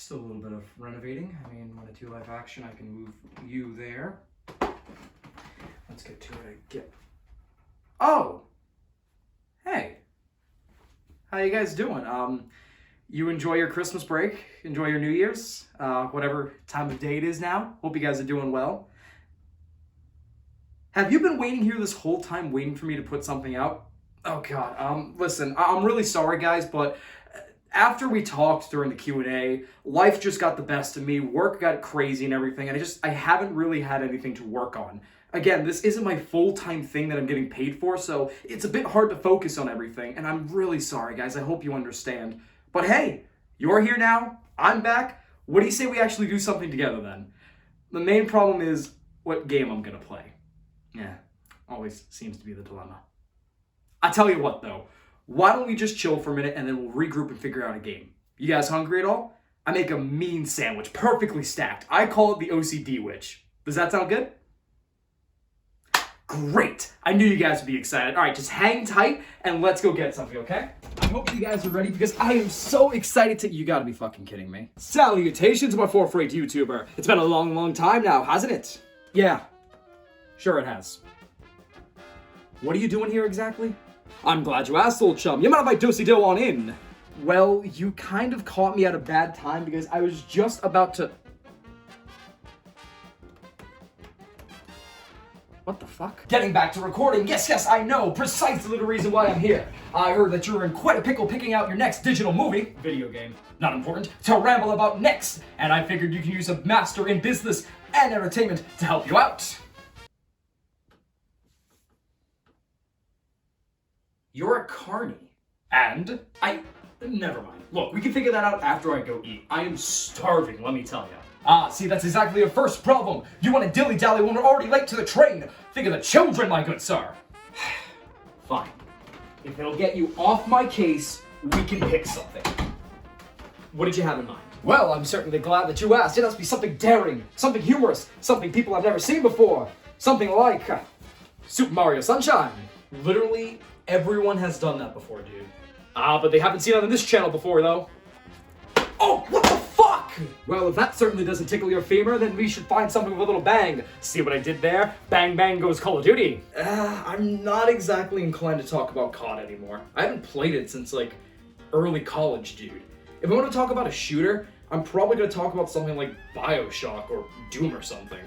Still a little bit of renovating. I mean, when I do live action, I can move you there. Let's get to it. Oh! Hey! How you guys doing? You enjoy your Christmas break? Enjoy your New Year's? Whatever time of day it is now. Hope you guys are doing well. Have you been waiting here this whole time, waiting for me to put something out? Oh God, listen, I'm really sorry guys, but after we talked during the Q&A, life just got the best of me, work got crazy and everything, and I haven't really had anything to work on. Again, this isn't my full-time thing that I'm getting paid for, so it's a bit hard to focus on everything, and I'm really sorry guys, I hope you understand. But hey, you're here now, I'm back, what do you say we actually do something together then? The main problem is what game I'm gonna play. Yeah, always seems to be the dilemma. I tell you what though, why don't we just chill for a minute and then we'll regroup and figure out a game. You guys hungry at all? I make a mean sandwich, perfectly stacked. I call it the OCD witch. Does that sound good? Great! I knew you guys would be excited. All right, just hang tight and let's go get something, okay? I hope you guys are ready because I am so excited to... You gotta be fucking kidding me. Salutations, my fourth-rate YouTuber. It's been a long, long time now, hasn't it? Yeah. Sure it has. What are you doing here exactly? I'm glad you asked, old chum. You mind if I do-si-do on in? Well, you kind of caught me at a bad time because I was just about to... What the fuck? Getting back to recording. Yes, I know. Precisely the reason why I'm here. I heard that you're in quite a pickle picking out your next digital movie. Video game. Not important. To ramble about next. And I figured you can use a master in business and entertainment to help you out. You're a carny. And never mind. Look, we can figure that out after I go eat. I am starving, let me tell you. Ah, see, that's exactly your first problem. You want to dilly-dally when we're already late to the train. Think of the children, my good sir. Fine. If it'll get you off my case, we can pick something. What did you have in mind? Well, I'm certainly glad that you asked. It has to be something daring, something humorous, something people have never seen before. Something like Super Mario Sunshine. Literally, everyone has done that before, dude. But they haven't seen it on this channel before, though. Oh, what the fuck? Well, if that certainly doesn't tickle your femur, then we should find something with a little bang. See what I did there? Bang, bang goes Call of Duty. I'm not exactly inclined to talk about COD anymore. I haven't played it since, like, early college, dude. If I want to talk about a shooter, I'm probably going to talk about something like BioShock or Doom or something.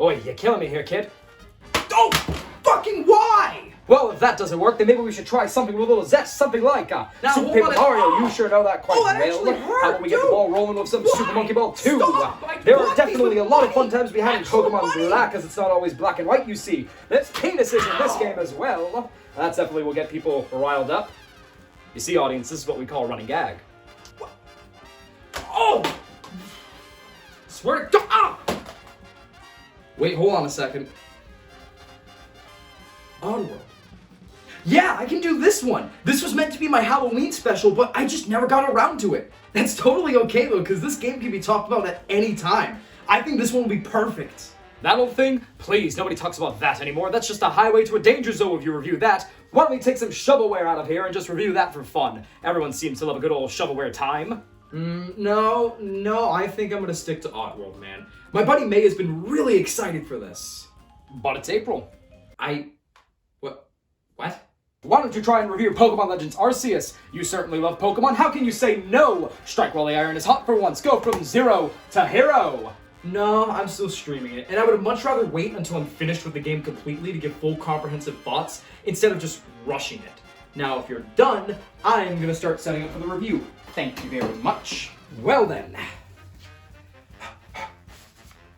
Oi, you're killing me here, kid. Oh, fucking why? Well, if that doesn't work, then maybe we should try something with a little zest, something like Super Paper Mario. You sure know that quite well. How about we get the ball rolling with some Super Monkey Ball 2? There are definitely a lot of fun times behind Pokemon Black, as it's not always black and white, you see. There's penises in this game as well. That's definitely will get people riled up. You see, audience, this is what we call a running gag. What? Oh! Swear to God! Ah! Wait, hold on a second. Oddworld. Yeah, I can do this one. This was meant to be my Halloween special, but I just never got around to it. That's totally okay though, because this game can be talked about at any time. I think this one will be perfect. That old thing? Please, nobody talks about that anymore. That's just a highway to a danger zone if you review that. Why don't we take some shovelware out of here and just review that for fun? Everyone seems to love a good old shovelware time. No, I think I'm gonna stick to Oddworld, man. My buddy May has been really excited for this. But it's April. What? Why don't you try and review Pokemon Legends Arceus? You certainly love Pokemon. How can you say no? Strike while the iron is hot for once. Go from zero to hero. No, I'm still streaming it. And I would much rather wait until I'm finished with the game completely to give full comprehensive thoughts instead of just rushing it. Now, if you're done, I'm going to start setting up for the review. Thank you very much. Well then.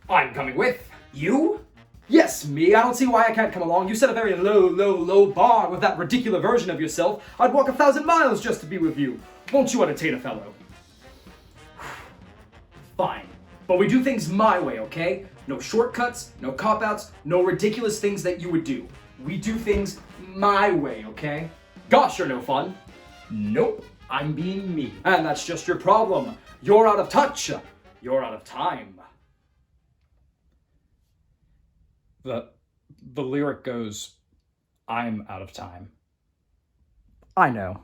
I'm coming with you. Yes, me. I don't see why I can't come along. You set a very low bar with that ridiculous version of yourself. I'd walk 1,000 miles just to be with you. Won't you entertain a fellow? Fine. But we do things my way, okay? No shortcuts, no cop-outs, no ridiculous things that you would do. We do things my way, okay? Gosh, you're no fun. Nope. I'm being me. And that's just your problem. You're out of touch. You're out of time. The lyric goes, I'm out of time. I know.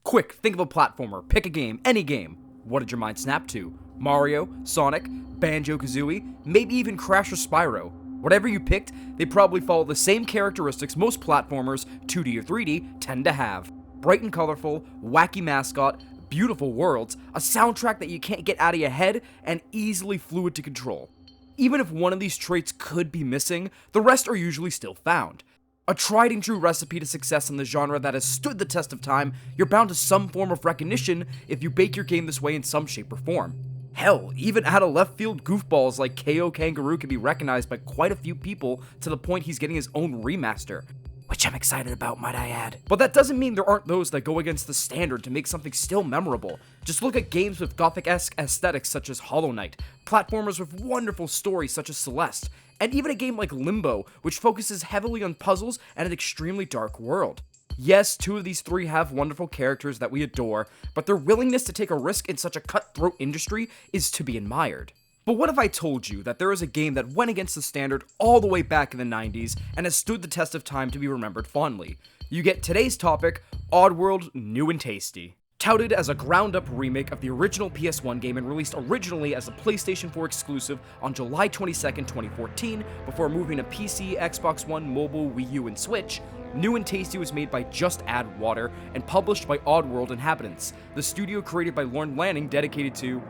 Quick, think of a platformer, pick a game, any game. What did your mind snap to? Mario, Sonic, Banjo-Kazooie, maybe even Crash or Spyro. Whatever you picked, they probably follow the same characteristics most platformers, 2D or 3D, tend to have. Bright and colorful, wacky mascot, beautiful worlds, a soundtrack that you can't get out of your head, and easily fluid to control. Even if one of these traits could be missing, the rest are usually still found. A tried and true recipe to success in the genre that has stood the test of time, you're bound to some form of recognition if you bake your game this way in some shape or form. Hell, even out of left field goofballs like KO Kangaroo can be recognized by quite a few people to the point he's getting his own remaster. Which I'm excited about, might I add. But that doesn't mean there aren't those that go against the standard to make something still memorable. Just look at games with gothic-esque aesthetics such as Hollow Knight, platformers with wonderful stories such as Celeste, and even a game like Limbo, which focuses heavily on puzzles and an extremely dark world. Yes, 2 of these 3 have wonderful characters that we adore, but their willingness to take a risk in such a cutthroat industry is to be admired. But what if I told you that there is a game that went against the standard all the way back in the 90s and has stood the test of time to be remembered fondly? You get today's topic, Oddworld New and Tasty. Touted as a ground-up remake of the original PS1 game and released originally as a PlayStation 4 exclusive on July 22nd, 2014, before moving to PC, Xbox One, mobile, Wii U, and Switch, New and Tasty was made by Just Add Water and published by Oddworld Inhabitants, the studio created by Lorne Lanning dedicated to,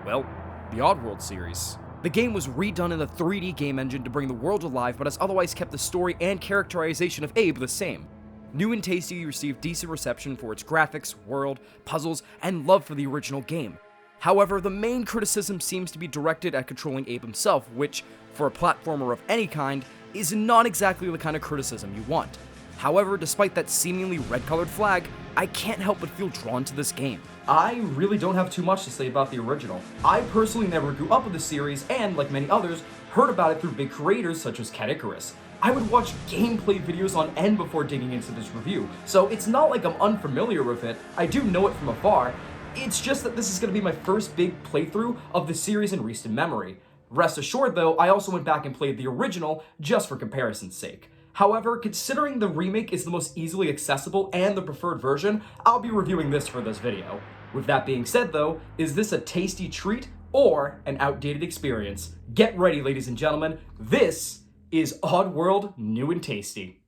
well, the Oddworld series. The game was redone in the 3D game engine to bring the world alive, but has otherwise kept the story and characterization of Abe the same. New and Tasty received decent reception for its graphics, world, puzzles, and love for the original game. However, the main criticism seems to be directed at controlling Abe himself, which, for a platformer of any kind, is not exactly the kind of criticism you want. However, despite that seemingly red-colored flag, I can't help but feel drawn to this game. I really don't have too much to say about the original. I personally never grew up with the series and, like many others, heard about it through big creators such as Cat Icarus. I would watch gameplay videos on end before digging into this review, so it's not like I'm unfamiliar with it. I do know it from afar. It's just that this is going to be my first big playthrough of the series in recent memory. Rest assured though, I also went back and played the original just for comparison's sake. However, considering the remake is the most easily accessible and the preferred version, I'll be reviewing this for this video. With that being said though, is this a tasty treat or an outdated experience? Get ready, ladies and gentlemen, this is Oddworld New and Tasty.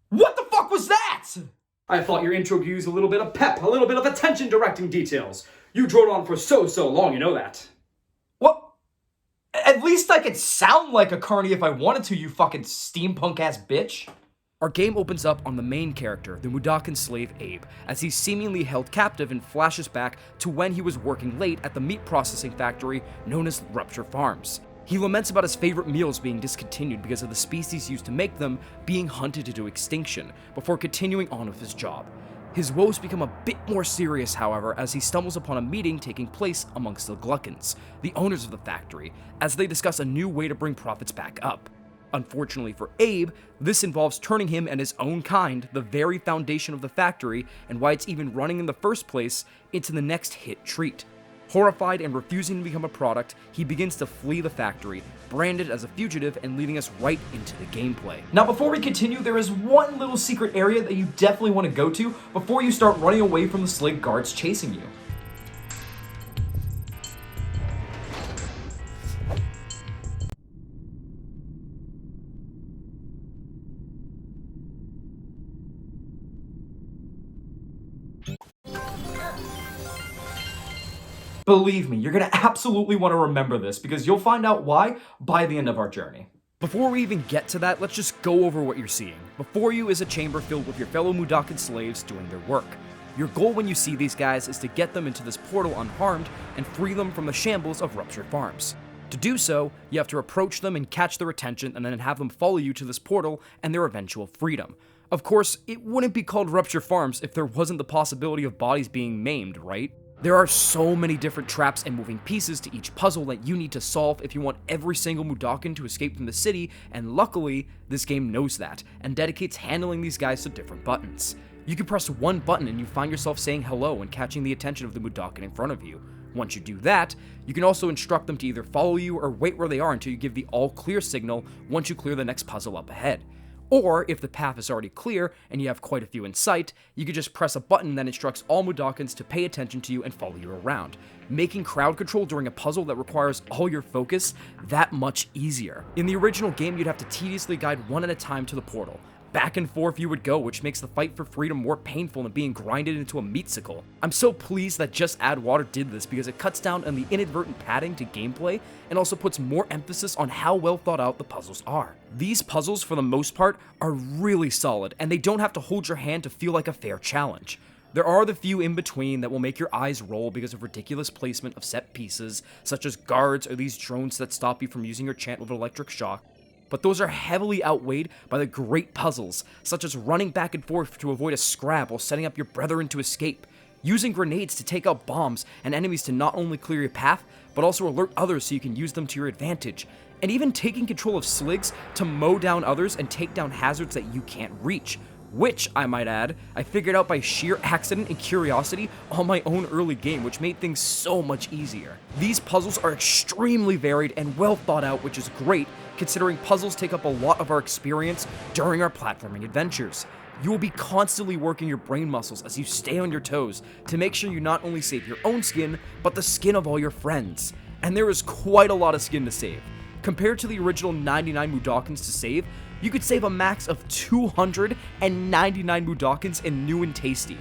What the fuck was that? I thought your intro could use a little bit of pep, a little bit of attention directing details. You drone on for so long, you know that. What? At least I could sound like a carny if I wanted to, you fucking steampunk-ass bitch. Our game opens up on the main character, the Mudokon slave Abe, as he's seemingly held captive and flashes back to when he was working late at the meat processing factory known as Rupture Farms. He laments about his favorite meals being discontinued because of the species used to make them being hunted to extinction, before continuing on with his job. His woes become a bit more serious, however, as he stumbles upon a meeting taking place amongst the Gluckons, the owners of the factory, as they discuss a new way to bring profits back up. Unfortunately for Abe, this involves turning him and his own kind, the very foundation of the factory and why it's even running in the first place, into the next hit treat. Horrified and refusing to become a product, he begins to flee the factory, branded as a fugitive and leading us right into the gameplay. Now before we continue, there is one little secret area that you definitely want to go to before you start running away from the slave guards chasing you. Believe me, you're gonna absolutely want to remember this because you'll find out why by the end of our journey. Before we even get to that, let's just go over what you're seeing. Before you is a chamber filled with your fellow Mudokon slaves doing their work. Your goal when you see these guys is to get them into this portal unharmed and free them from the shambles of Rupture Farms. To do so, you have to approach them and catch their attention and then have them follow you to this portal and their eventual freedom. Of course, it wouldn't be called Rupture Farms if there wasn't the possibility of bodies being maimed, right? There are so many different traps and moving pieces to each puzzle that you need to solve if you want every single Mudokon to escape from the city, and luckily, this game knows that, and dedicates handling these guys to different buttons. You can press one button and you find yourself saying hello and catching the attention of the Mudokon in front of you. Once you do that, you can also instruct them to either follow you or wait where they are until you give the all clear signal once you clear the next puzzle up ahead. Or, if the path is already clear and you have quite a few in sight, you could just press a button that instructs all Mudokons to pay attention to you and follow you around, making crowd control during a puzzle that requires all your focus that much easier. In the original game, you'd have to tediously guide one at a time to the portal. Back and forth you would go, which makes the fight for freedom more painful than being grinded into a meatsicle. I'm so pleased that Just Add Water did this because it cuts down on the inadvertent padding to gameplay and also puts more emphasis on how well thought out the puzzles are. These puzzles, for the most part, are really solid, and they don't have to hold your hand to feel like a fair challenge. There are the few in between that will make your eyes roll because of ridiculous placement of set pieces, such as guards or these drones that stop you from using your chant with electric shock. But those are heavily outweighed by the great puzzles, such as running back and forth to avoid a scrap while setting up your brethren to escape, using grenades to take out bombs and enemies to not only clear your path, but also alert others so you can use them to your advantage, and even taking control of sligs to mow down others and take down hazards that you can't reach, which, I might add, I figured out by sheer accident and curiosity on my own early game, which made things so much easier. These puzzles are extremely varied and well thought out, which is great, considering puzzles take up a lot of our experience during our platforming adventures. You will be constantly working your brain muscles as you stay on your toes to make sure you not only save your own skin, but the skin of all your friends. And there is quite a lot of skin to save. Compared to the original 99 Mudokons to save, you could save a max of 299 Mudokons in New and Tasty.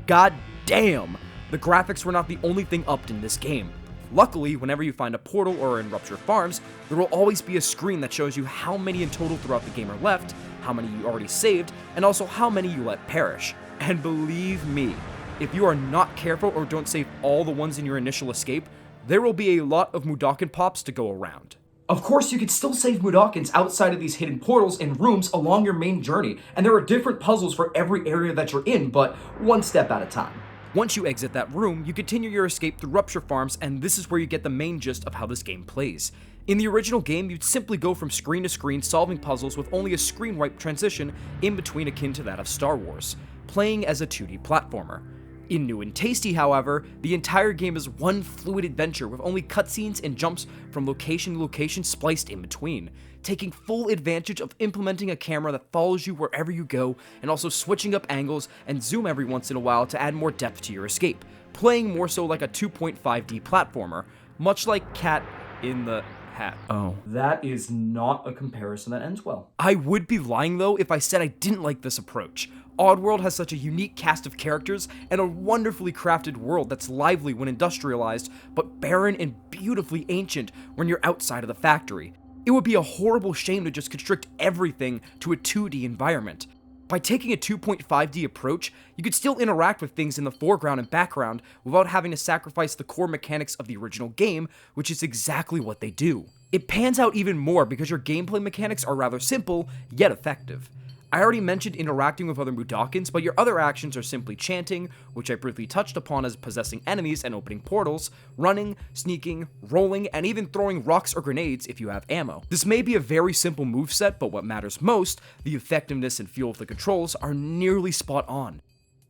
God damn! The graphics were not the only thing upped in this game. Luckily, whenever you find a portal or in Rupture Farms, there will always be a screen that shows you how many in total throughout the game are left, how many you already saved, and also how many you let perish. And believe me, if you are not careful or don't save all the ones in your initial escape, there will be a lot of Mudokon pops to go around. Of course, you can still save Mudokons outside of these hidden portals and rooms along your main journey, and there are different puzzles for every area that you're in, but one step at a time. Once you exit that room, you continue your escape through Rupture Farms, and this is where you get the main gist of how this game plays. In the original game, you'd simply go from screen to screen solving puzzles with only a screen wipe transition in between, akin to that of Star Wars, playing as a 2D platformer. In New and Tasty, however, the entire game is one fluid adventure with only cutscenes and jumps from location to location spliced in between, taking full advantage of implementing a camera that follows you wherever you go, and also switching up angles and zoom every once in a while to add more depth to your escape, playing more so like a 2.5D platformer, much like Cat in the Hat. Oh. That is not a comparison that ends well. I would be lying though if I said I didn't like this approach. Oddworld has such a unique cast of characters and a wonderfully crafted world that's lively when industrialized, but barren and beautifully ancient when you're outside of the factory. It would be a horrible shame to just constrict everything to a 2D environment. By taking a 2.5D approach, you could still interact with things in the foreground and background without having to sacrifice the core mechanics of the original game, which is exactly what they do. It pans out even more because your gameplay mechanics are rather simple, yet effective. I already mentioned interacting with other Mudokons, but your other actions are simply chanting, which I briefly touched upon as possessing enemies and opening portals, running, sneaking, rolling, and even throwing rocks or grenades if you have ammo. This may be a very simple moveset, but what matters most, the effectiveness and feel of the controls, are nearly spot on.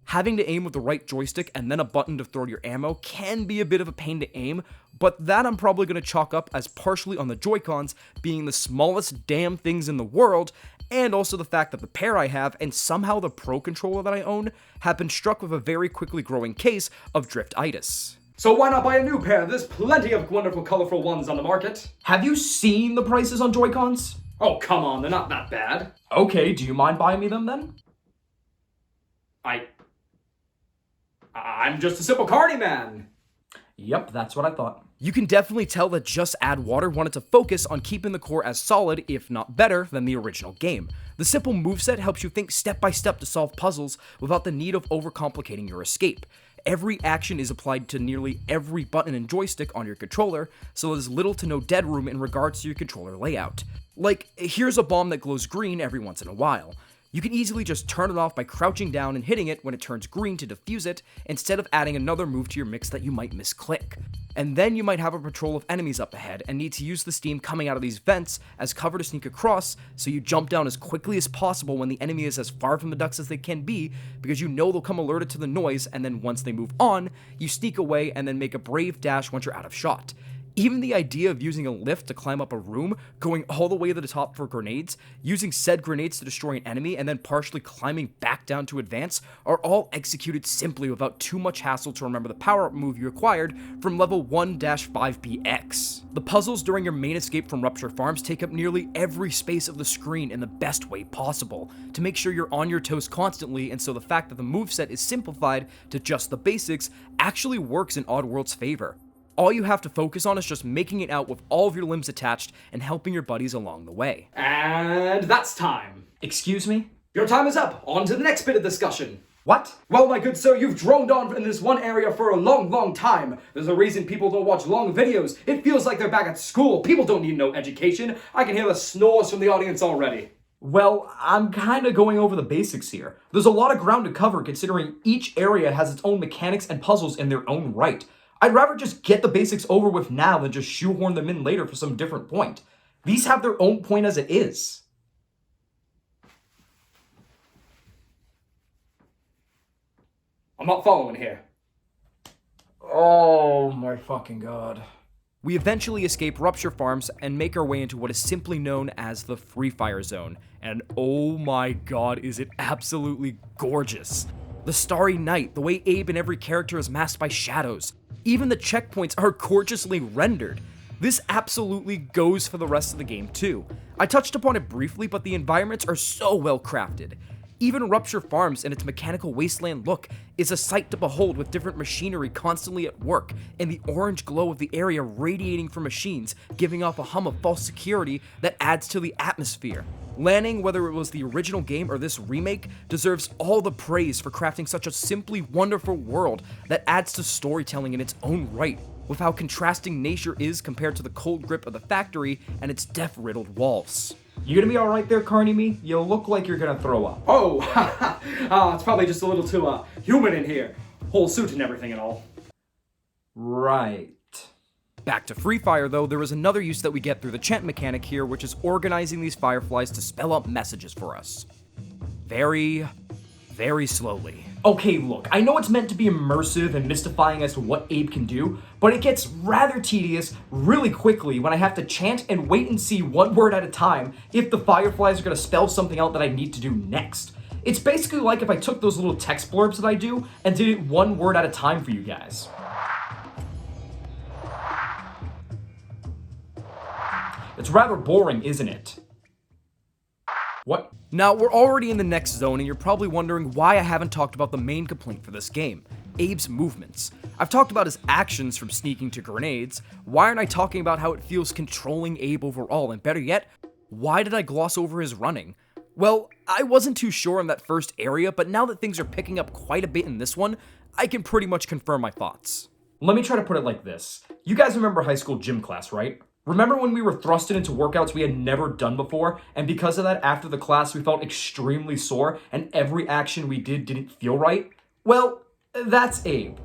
Having to aim with the right joystick and then a button to throw your ammo can be a bit of a pain to aim, but that I'm probably going to chalk up as partially on the Joy-Cons being the smallest damn things in the world, and also the fact that the pair I have, and somehow the Pro controller that I own, have been struck with a very quickly growing case of driftitis. So why not buy a new pair? There's plenty of wonderful, colorful ones on the market. Have you seen the prices on Joy-Cons? Oh, come on, they're not that bad. Okay, do you mind buying me them then? I'm just a simple carny man. Yep, that's what I thought. You can definitely tell that Just Add Water wanted to focus on keeping the core as solid, if not better, than the original game. The simple moveset helps you think step by step to solve puzzles without the need of overcomplicating your escape. Every action is applied to nearly every button and joystick on your controller, so there's little to no dead room in regards to your controller layout. Like, here's a bomb that glows green every once in a while. You can easily just turn it off by crouching down and hitting it when it turns green to defuse it, instead of adding another move to your mix that you might misclick. And then you might have a patrol of enemies up ahead and need to use the steam coming out of these vents as cover to sneak across, so you jump down as quickly as possible when the enemy is as far from the ducts as they can be, because you know they'll come alerted to the noise, and then once they move on, you sneak away and then make a brave dash once you're out of shot. Even the idea of using a lift to climb up a room, going all the way to the top for grenades, using said grenades to destroy an enemy, and then partially climbing back down to advance are all executed simply without too much hassle to remember the power-up move you acquired from level 1-5BX. The puzzles during your main escape from Rupture Farms take up nearly every space of the screen in the best way possible, to make sure you're on your toes constantly, and so the fact that the moveset is simplified to just the basics actually works in Oddworld's favor. All you have to focus on is just making it out with all of your limbs attached and helping your buddies along the way. And that's time. Excuse me? Your time is up. On to the next bit of discussion. What? Well, my good sir, you've droned on in this one area for a long, long time. There's a reason people don't watch long videos. It feels like they're back at school. People don't need no education. I can hear the snores from the audience already. Well, I'm kind of going over the basics here. There's a lot of ground to cover considering each area has its own mechanics and puzzles in their own right. I'd rather just get the basics over with now than just shoehorn them in later for some different point. These have their own point as it is. I'm not following here. Oh my fucking god. We eventually escape Rupture Farms and make our way into what is simply known as the Free Fire Zone, and oh my god, is it absolutely gorgeous. The starry night, the way Abe and every character is masked by shadows, even the checkpoints are gorgeously rendered. This absolutely goes for the rest of the game too. I touched upon it briefly, but the environments are so well crafted. Even Rupture Farms and its mechanical wasteland look is a sight to behold, with different machinery constantly at work, and the orange glow of the area radiating from machines, giving off a hum of false security that adds to the atmosphere. Lanning, whether it was the original game or this remake, deserves all the praise for crafting such a simply wonderful world that adds to storytelling in its own right, with how contrasting nature is compared to the cold grip of the factory and its death-riddled walls. You gonna be alright there, Carney Me? You look like you're gonna throw up. Oh, it's probably just a little too, human in here. Whole suit and everything and all. Right. Back to Free Fire though, there is another use that we get through the chant mechanic here, which is organizing these fireflies to spell out messages for us. Very, very slowly. Okay, look, I know it's meant to be immersive and mystifying as to what Abe can do, but it gets rather tedious really quickly when I have to chant and wait and see one word at a time if the fireflies are gonna spell something out that I need to do next. It's basically like if I took those little text blurbs that I do and did it one word at a time for you guys. It's rather boring, isn't it? What? Now, we're already in the next zone, and you're probably wondering why I haven't talked about the main complaint for this game, Abe's movements. I've talked about his actions from sneaking to grenades. Why aren't I talking about how it feels controlling Abe overall, and better yet, why did I gloss over his running? Well, I wasn't too sure in that first area, but now that things are picking up quite a bit in this one, I can pretty much confirm my thoughts. Let me try to put it like this. You guys remember high school gym class, right? Remember when we were thrusted into workouts we had never done before, and because of that, after the class, we felt extremely sore, and every action we did didn't feel right? Well, that's Abe.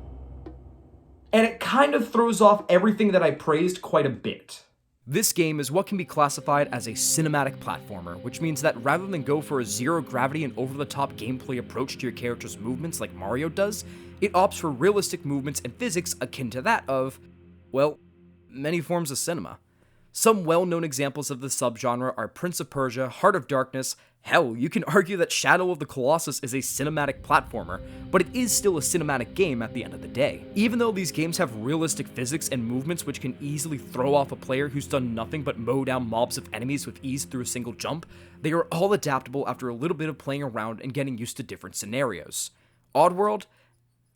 And it kind of throws off everything that I praised quite a bit. This game is what can be classified as a cinematic platformer, which means that rather than go for a zero gravity and over-the-top gameplay approach to your character's movements like Mario does, it opts for realistic movements and physics akin to that of, well, many forms of cinema. Some well-known examples of this subgenre are Prince of Persia, Heart of Darkness. Hell, you can argue that Shadow of the Colossus is a cinematic platformer, but it is still a cinematic game at the end of the day. Even though these games have realistic physics and movements which can easily throw off a player who's done nothing but mow down mobs of enemies with ease through a single jump, they are all adaptable after a little bit of playing around and getting used to different scenarios. Oddworld?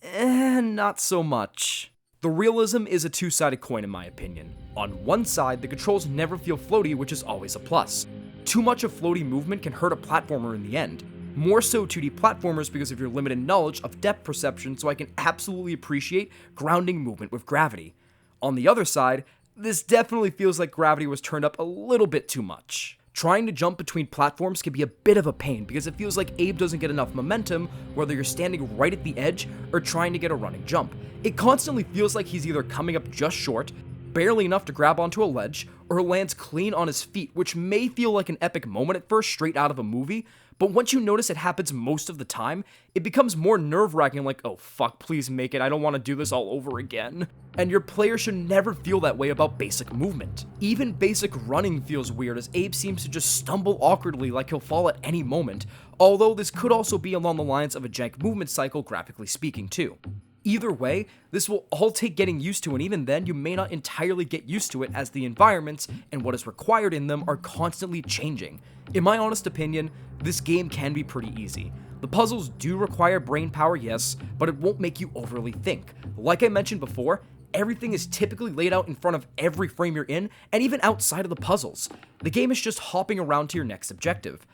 Not so much. The realism is a two-sided coin in my opinion. On one side, the controls never feel floaty, which is always a plus. Too much of floaty movement can hurt a platformer in the end. More so 2D platformers because of your limited knowledge of depth perception, so I can absolutely appreciate grounding movement with gravity. On the other side, this definitely feels like gravity was turned up a little bit too much. Trying to jump between platforms can be a bit of a pain because it feels like Abe doesn't get enough momentum whether you're standing right at the edge or trying to get a running jump. It constantly feels like he's either coming up just short, barely enough to grab onto a ledge, or lands clean on his feet, which may feel like an epic moment at first straight out of a movie, but once you notice it happens most of the time, it becomes more nerve-wracking, like, oh fuck, please make it, I don't want to do this all over again. And your player should never feel that way about basic movement. Even basic running feels weird, as Abe seems to just stumble awkwardly like he'll fall at any moment, although this could also be along the lines of a jank movement cycle, graphically speaking too. Either way, this will all take getting used to, and even then, you may not entirely get used to it as the environments and what is required in them are constantly changing. In my honest opinion, this game can be pretty easy. The puzzles do require brain power, yes, but it won't make you overly think. Like I mentioned before, everything is typically laid out in front of every frame you're in, and even outside of the puzzles. The game is just hopping around to your next objective.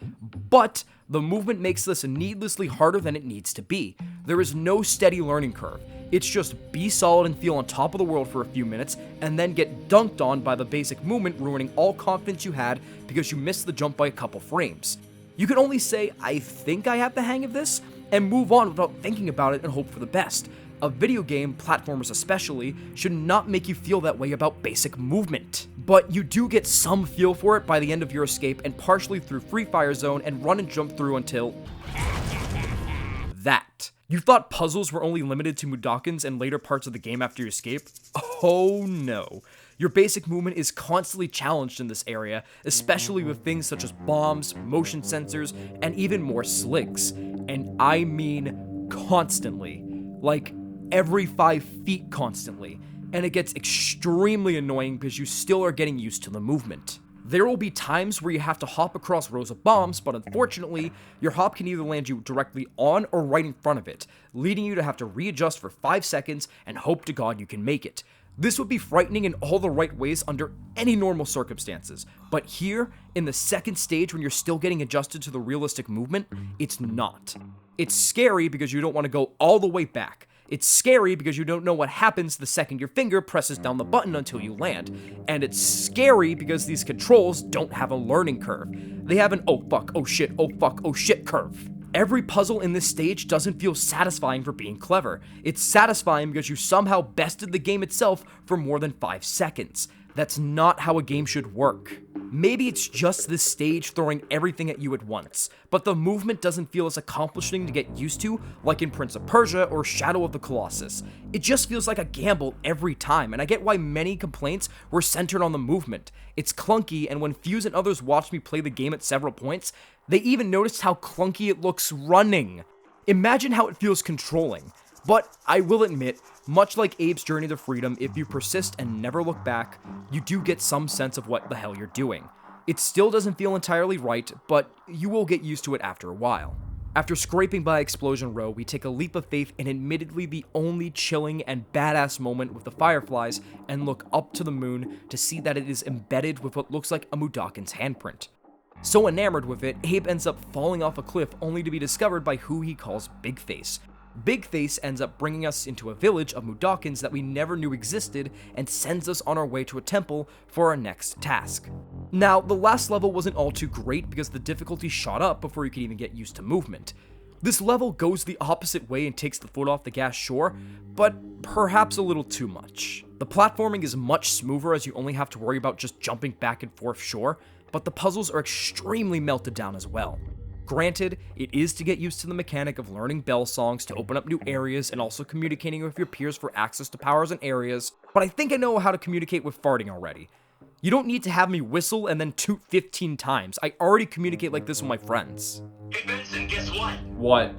But the movement makes this needlessly harder than it needs to be. There is no steady learning curve. It's just be solid and feel on top of the world for a few minutes, and then get dunked on by the basic movement, ruining all confidence you had because you missed the jump by a couple frames. You can only say, I think I have the hang of this, and move on without thinking about it and hope for the best. A video game, platformers especially, should not make you feel that way about basic movement. But you do get some feel for it by the end of your escape and partially through Free Fire Zone and run and jump through until that. You thought puzzles were only limited to Mudokons and later parts of the game after you escape? Oh no. Your basic movement is constantly challenged in this area, especially with things such as bombs, motion sensors, and even more sligs. And I mean constantly. Like, every 5 feet constantly, and it gets extremely annoying because you still are getting used to the movement. There will be times where you have to hop across rows of bombs, but unfortunately, your hop can either land you directly on or right in front of it, leading you to have to readjust for 5 seconds and hope to God you can make it. This would be frightening in all the right ways under any normal circumstances, but here, in the second stage when you're still getting adjusted to the realistic movement, it's not. It's scary because you don't want to go all the way back. It's scary because you don't know what happens the second your finger presses down the button until you land. And it's scary because these controls don't have a learning curve. They have an oh fuck, oh shit, oh fuck, oh shit curve. Every puzzle in this stage doesn't feel satisfying for being clever. It's satisfying because you somehow bested the game itself for more than 5 seconds. That's not how a game should work. Maybe it's just this stage throwing everything at you at once, but the movement doesn't feel as accomplishing to get used to like in Prince of Persia or Shadow of the Colossus. It just feels like a gamble every time, and I get why many complaints were centered on the movement. It's clunky, and when Fuse and others watched me play the game at several points, they even noticed how clunky it looks running. Imagine how it feels controlling. But I will admit, much like Abe's journey to freedom, if you persist and never look back, you do get some sense of what the hell you're doing. It still doesn't feel entirely right, but you will get used to it after a while. After scraping by Explosion Row, we take a leap of faith in admittedly the only chilling and badass moment with the Fireflies and look up to the moon to see that it is embedded with what looks like a Mudokon's handprint. So enamored with it, Abe ends up falling off a cliff only to be discovered by who he calls Big Face. Big Face ends up bringing us into a village of Mudokons that we never knew existed and sends us on our way to a temple for our next task. Now, the last level wasn't all too great because the difficulty shot up before you could even get used to movement. This level goes the opposite way and takes the foot off the gas, sure, but perhaps a little too much. The platforming is much smoother as you only have to worry about just jumping back and forth, sure, but the puzzles are extremely melted down as well. Granted, it is to get used to the mechanic of learning bell songs to open up new areas and also communicating with your peers for access to powers and areas, but I think I know how to communicate with farting already. You don't need to have me whistle and then toot 15 times. I already communicate like this with my friends. Hey Benson, guess what? What?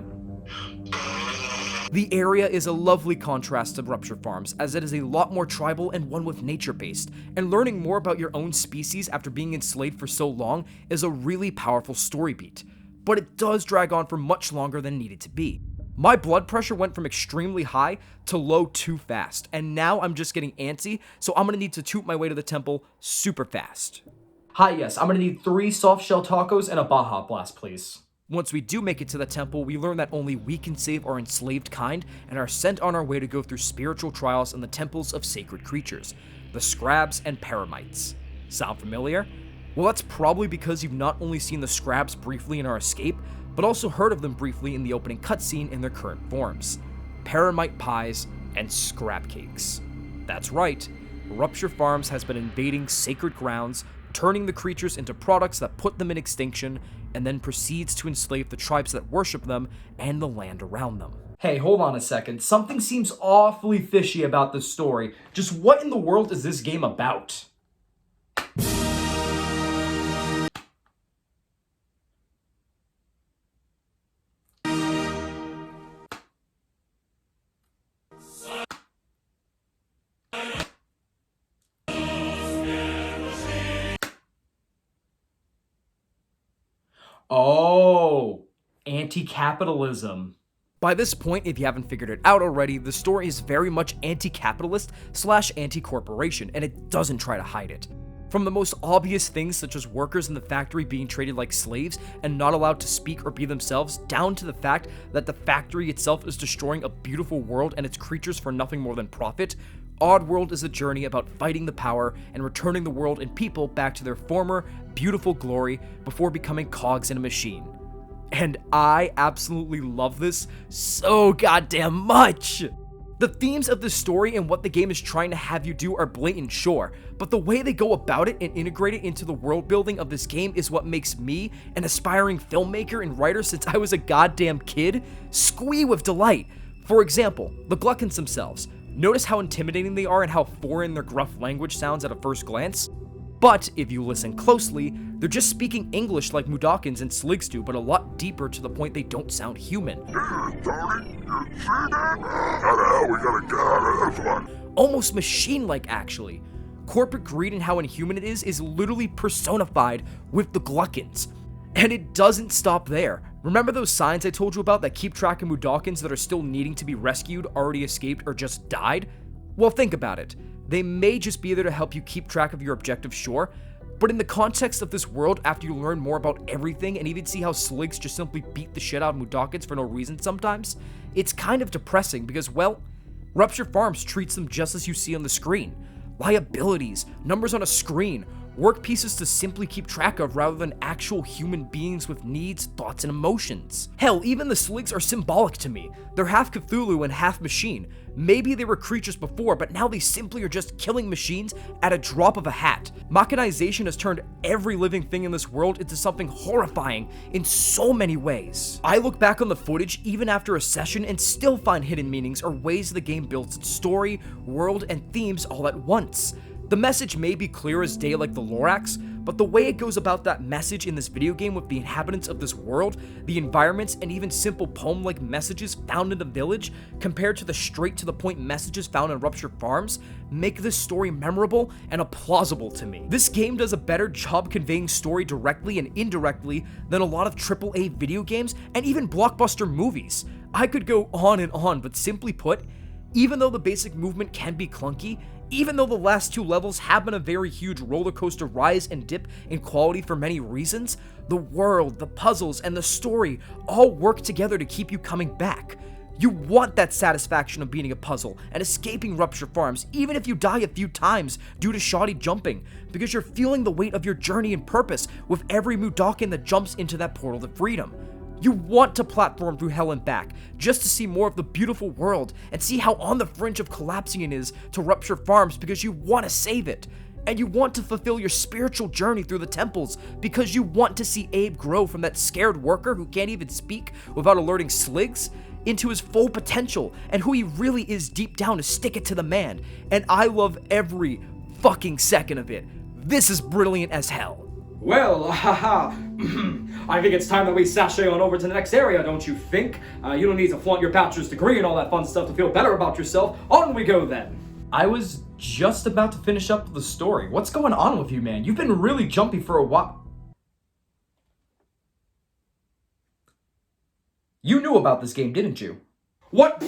The area is a lovely contrast to Rupture Farms, as it is a lot more tribal and one with nature-based, and learning more about your own species after being enslaved for so long is a really powerful story beat. But it does drag on for much longer than needed to be. My blood pressure went from extremely high to low too fast, and now I'm just getting antsy, so I'm gonna need to toot my way to the temple super fast. Hi, yes, I'm gonna need 3 soft shell tacos and a Baja Blast, please. Once we do make it to the temple, we learn that only we can save our enslaved kind and are sent on our way to go through spiritual trials in the temples of sacred creatures, the Scrabs and Paramites. Sound familiar? Well, that's probably because you've not only seen the Scraps briefly in our escape, but also heard of them briefly in the opening cutscene in their current forms: Paramite Pies and Scrap Cakes. That's right, Rupture Farms has been invading sacred grounds, turning the creatures into products that put them in extinction, and then proceeds to enslave the tribes that worship them and the land around them. Hey, hold on a second. Something seems awfully fishy about this story. Just what in the world is this game about? Oh, anti-capitalism. By this point, if you haven't figured it out already, the story is very much anti-capitalist / anti-corporation, and it doesn't try to hide it. From the most obvious things such as workers in the factory being treated like slaves and not allowed to speak or be themselves, down to the fact that the factory itself is destroying a beautiful world and its creatures for nothing more than profit, Oddworld is a journey about fighting the power and returning the world and people back to their former, beautiful glory before becoming cogs in a machine. And I absolutely love this so goddamn much! The themes of the story and what the game is trying to have you do are blatant, sure, but the way they go about it and integrate it into the world building of this game is what makes me, an aspiring filmmaker and writer since I was a goddamn kid, squee with delight. For example, the Gluckins themselves. Notice how intimidating they are and how foreign their gruff language sounds at a first glance? But if you listen closely, they're just speaking English like Mudokons and Sligs do, but a lot deeper to the point they don't sound human. Almost machine-like, actually. Corporate greed and how inhuman it is literally personified with the Gluckins. And it doesn't stop there. Remember those signs I told you about that keep track of Mudokons that are still needing to be rescued, already escaped, or just died? Well, think about it. They may just be there to help you keep track of your objective, sure, but in the context of this world, after you learn more about everything and even see how Sligs just simply beat the shit out of Mudokons for no reason sometimes, it's kind of depressing because, well, Rupture Farms treats them just as you see on the screen. Liabilities, numbers on a screen, work pieces to simply keep track of rather than actual human beings with needs, thoughts, and emotions. Hell, even the Sligs are symbolic to me. They're half Cthulhu and half machine. Maybe they were creatures before, but now they simply are just killing machines at a drop of a hat. Mechanization has turned every living thing in this world into something horrifying in so many ways. I look back on the footage even after a session and still find hidden meanings or ways the game builds its story, world, and themes all at once. The message may be clear as day like the Lorax, but the way it goes about that message in this video game with the inhabitants of this world, the environments, and even simple poem-like messages found in the village, compared to the straight-to-the-point messages found in Rupture Farms, make this story memorable and plausible to me. This game does a better job conveying story directly and indirectly than a lot of AAA video games and even blockbuster movies. I could go on and on, but simply put, even though the basic movement can be clunky, even though the last two levels have been a very huge roller coaster rise and dip in quality for many reasons, the world, the puzzles, and the story all work together to keep you coming back. You want that satisfaction of beating a puzzle and escaping Rupture Farms, even if you die a few times due to shoddy jumping, because you're feeling the weight of your journey and purpose with every Mudokon that jumps into that portal to freedom. You want to platform through hell and back, just to see more of the beautiful world and see how on the fringe of collapsing it is to Rupture Farms because you want to save it. And you want to fulfill your spiritual journey through the temples because you want to see Abe grow from that scared worker who can't even speak without alerting Sligs into his full potential and who he really is deep down to stick it to the man. And I love every fucking second of it. This is brilliant as hell. Well, haha, I think it's time that we sashay on over to the next area, don't you think? You don't need to flaunt your bachelor's degree and all that fun stuff to feel better about yourself. On we go then. I was just about to finish up the story. What's going on with you, man? You've been really jumpy for a while. You knew about this game, didn't you? What?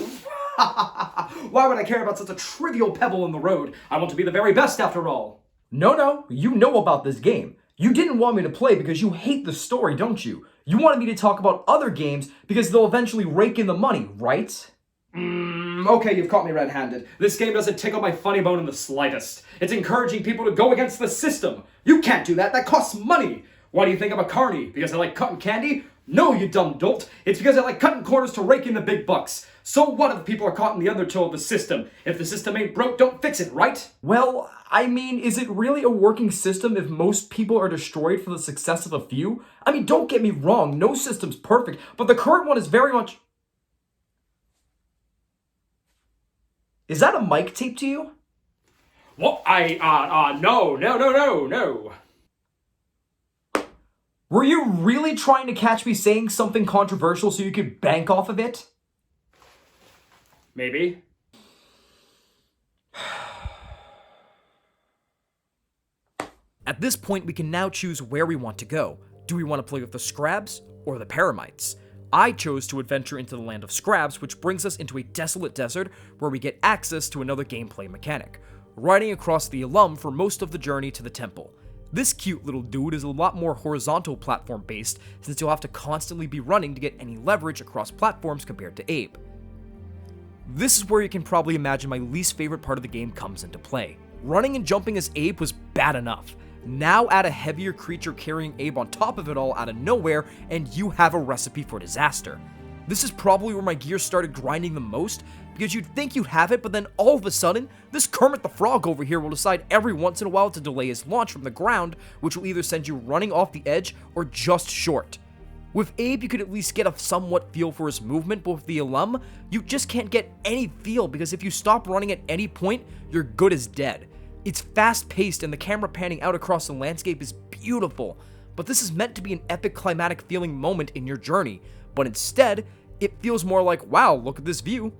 Why would I care about such a trivial pebble in the road? I want to be the very best after all. No, you know about this game. You didn't want me to play because you hate the story, don't you? You wanted me to talk about other games because they'll eventually rake in the money, right? Okay, you've caught me red-handed. This game doesn't tickle my funny bone in the slightest. It's encouraging people to go against the system. You can't do that. That costs money. Why do you think I'm a carny? Because I like cotton candy? No, you dumb dolt. It's because I like cutting corners to rake in the big bucks. So what if people are caught in the undertow of the system? If the system ain't broke, don't fix it, right? Well, I mean, is it really a working system if most people are destroyed for the success of a few? I mean, don't get me wrong, no system's perfect, but the current one is very much... Is that a mic taped to you? What? No. Were you really trying to catch me saying something controversial so you could bank off of it? Maybe. At this point, we can now choose where we want to go. Do we want to play with the Scrabs or the Paramites? I chose to adventure into the land of Scrabs, which brings us into a desolate desert where we get access to another gameplay mechanic, riding across the alum for most of the journey to the temple. This cute little dude is a lot more horizontal platform based, since you'll have to constantly be running to get any leverage across platforms compared to Abe. This is where you can probably imagine my least favorite part of the game comes into play. Running and jumping as Abe was bad enough. Now add a heavier creature carrying Abe on top of it all out of nowhere, and you have a recipe for disaster. This is probably where my gears started grinding the most, because you'd think you'd have it, but then all of a sudden, this Kermit the Frog over here will decide every once in a while to delay his launch from the ground, which will either send you running off the edge or just short. With Abe, you could at least get a somewhat feel for his movement, but with the alum, you just can't get any feel, because if you stop running at any point, you're good as dead. It's fast-paced and the camera panning out across the landscape is beautiful, but this is meant to be an epic climatic feeling moment in your journey, but instead, it feels more like, wow, look at this view.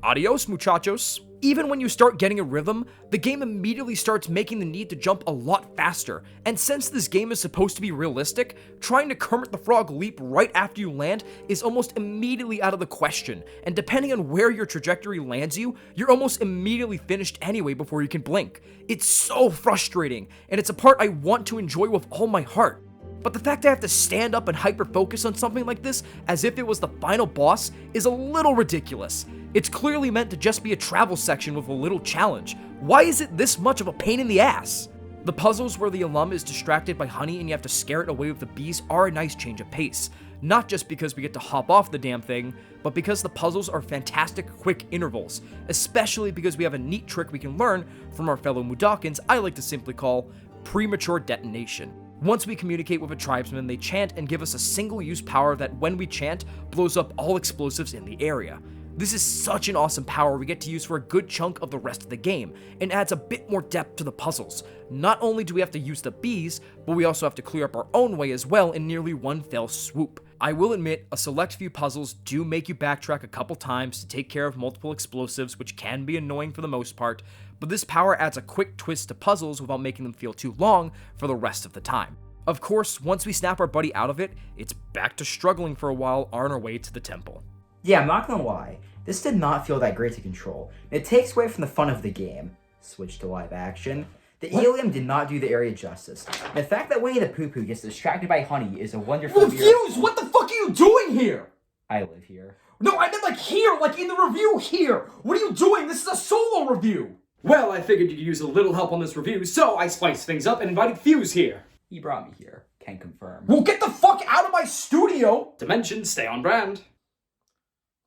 Adios, muchachos. Even when you start getting a rhythm, the game immediately starts making the need to jump a lot faster, and since this game is supposed to be realistic, trying to Kermit the Frog leap right after you land is almost immediately out of the question, and depending on where your trajectory lands you, you're almost immediately finished anyway before you can blink. It's so frustrating, and it's a part I want to enjoy with all my heart. But the fact I have to stand up and hyper-focus on something like this as if it was the final boss is a little ridiculous. It's clearly meant to just be a travel section with a little challenge. Why is it this much of a pain in the ass? The puzzles where the alum is distracted by honey and you have to scare it away with the bees are a nice change of pace. Not just because we get to hop off the damn thing, but because the puzzles are fantastic quick intervals, especially because we have a neat trick we can learn from our fellow Mudokons I like to simply call premature detonation. Once we communicate with a tribesman, they chant and give us a single-use power that, when we chant, blows up all explosives in the area. This is such an awesome power we get to use for a good chunk of the rest of the game, and adds a bit more depth to the puzzles. Not only do we have to use the bees, but we also have to clear up our own way as well in nearly one fell swoop. I will admit, a select few puzzles do make you backtrack a couple times to take care of multiple explosives, which can be annoying for the most part, but this power adds a quick twist to puzzles without making them feel too long for the rest of the time. Of course, once we snap our buddy out of it, it's back to struggling for a while on our way to the temple. Yeah, I'm not gonna lie, this did not feel that great to control. It takes away from the fun of the game. Switch to live action. The helium did not do the area justice. The fact that Winnie the Pooh gets distracted by honey is a wonderful... Fuse, what the fuck are you doing here? I live here. No, I meant like here, like in the review here. What are you doing? This is a solo review. Well, I figured you could use a little help on this review, so I spiced things up and invited Fuse here. He brought me here. Can confirm. Well, get the fuck out of my studio! Dimension, stay on brand.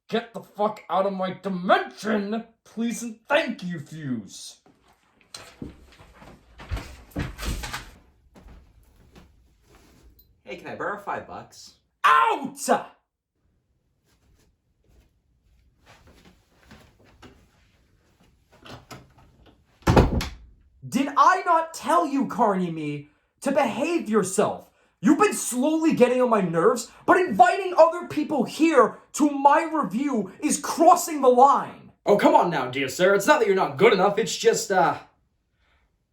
Get the fuck out of my dimension! Please and thank you, Fuse. Hey, can I borrow $5? Out! Did I not tell you, Carney Me, to behave yourself? You've been slowly getting on my nerves, but inviting other people here to my review is crossing the line. Oh, come on now, dear sir. It's not that you're not good enough, it's just,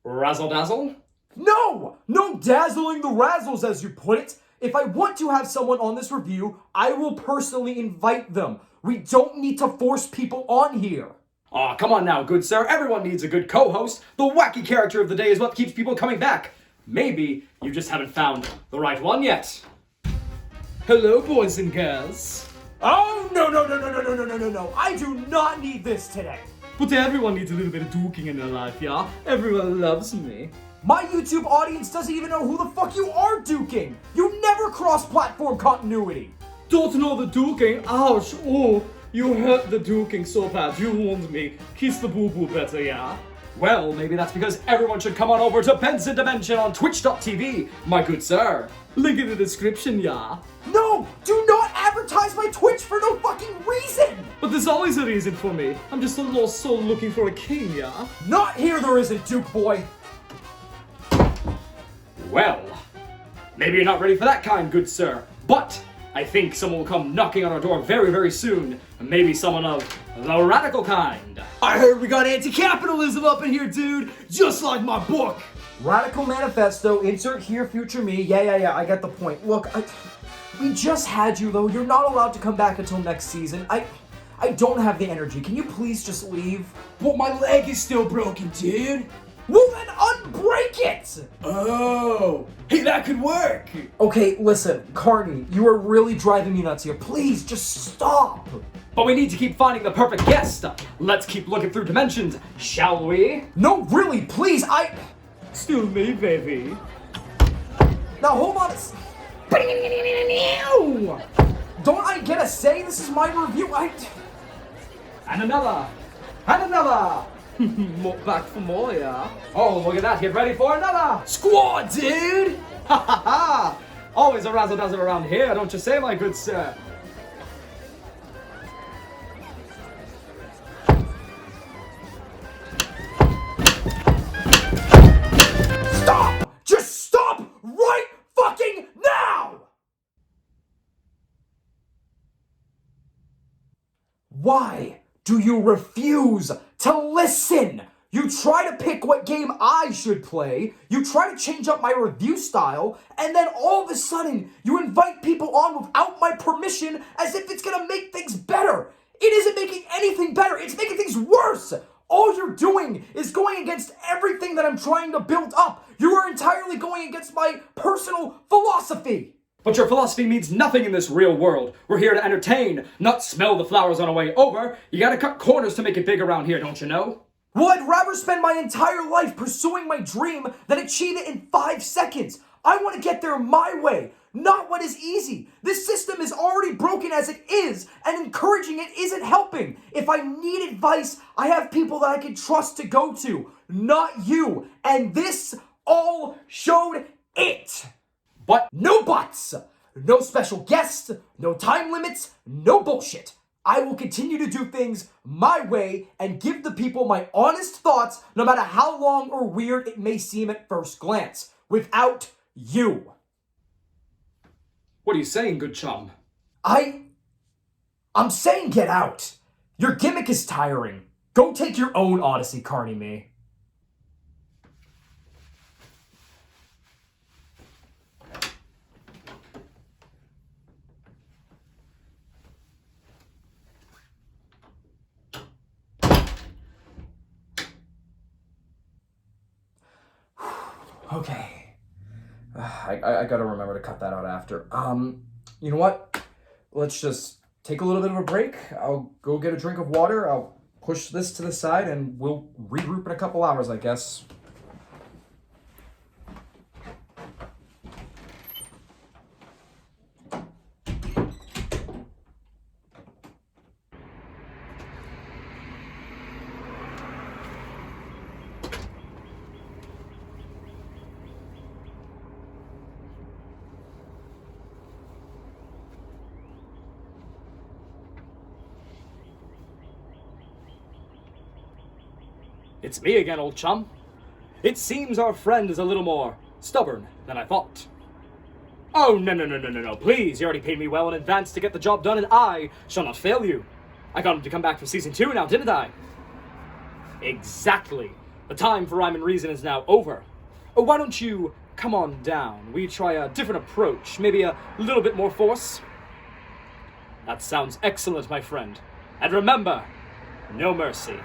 razzle-dazzle? No dazzling the razzles, as you put it. If I want to have someone on this review, I will personally invite them. We don't need to force people on here. Aw, come on now, good sir. Everyone needs a good co-host. The wacky character of the day is what keeps people coming back. Maybe you just haven't found the right one yet. Hello, boys and girls. Oh, no. no. I do not need this today. But everyone needs a little bit of duking in their life, yeah? Everyone loves me. My YouTube audience doesn't even know who the fuck you are duking. You never cross-platform continuity. Don't know the duking? Ouch, oh, you hurt the duking so bad, you wound me. Kiss the boo-boo better, yeah? Well, maybe that's because everyone should come on over to Benson Dimension on twitch.tv, my good sir. Link in the description, yeah? No, do not advertise my Twitch for no fucking reason. But there's always a reason for me. I'm just a lost soul looking for a king, yeah? Not here there isn't, Duke boy. Well, maybe you're not ready for that kind, good sir, but I think someone will come knocking on our door very, very soon. Maybe someone of the radical kind. I heard we got anti-capitalism up in here, dude, just like my book. Radical manifesto, insert here, future me. Yeah, I get the point. Look, we just had you, though. You're not allowed to come back until next season. I don't have the energy. Can you please just leave? But my leg is still broken, dude. Well, then unbreak it! Oh, hey, that could work. Okay, listen, Carney, you are really driving me nuts here. Please, just stop! But we need to keep finding the perfect guest. Let's keep looking through dimensions, shall we? No, really, please, Still me, baby. Now, hold on Don't I get a say? This is my review, And another. Back for more, yeah? Oh, look at that. Get ready for another. Squad, dude. Ha ha ha. Always a razzle-dazzle around here, don't you say, my good sir? Stop! Just stop right fucking now! Why do you refuse to listen? You try to pick what game I should play, you try to change up my review style, and then all of a sudden, you invite people on without my permission as if it's gonna make things better. It isn't making anything better, it's making things worse! All you're doing is going against everything that I'm trying to build up. You are entirely going against my personal philosophy. But your philosophy means nothing in this real world. We're here to entertain, not smell the flowers on our way over. You gotta cut corners to make it big around here, don't you know? Well, I'd rather spend my entire life pursuing my dream than achieve it in 5 seconds. I want to get there my way, not what is easy. This system is already broken as it is, and encouraging it isn't helping. If I need advice, I have people that I can trust to go to, not you. And this all showed it. But No buts! No special guests, no time limits, no bullshit. I will continue to do things my way and give the people my honest thoughts no matter how long or weird it may seem at first glance. Without you. what are you saying, good chum? I'm saying get out. Your gimmick is tiring. Go take your own Odyssey, Carney me. Okay. I gotta remember to cut that out after. You know what? Let's just take a little bit of a break. I'll go get a drink of water. I'll push this to the side and we'll regroup in a couple hours, I guess. It's me again, old chum. It seems our friend is a little more stubborn than I thought. Oh, no. Please, you already paid me well in advance to get the job done, and I shall not fail you. I got him to come back for season 2 now, didn't I? Exactly. The time for rhyme and reason is now over. Oh, why don't you come on down? We try a different approach, maybe a little bit more force? That sounds excellent, my friend. And remember, no mercy.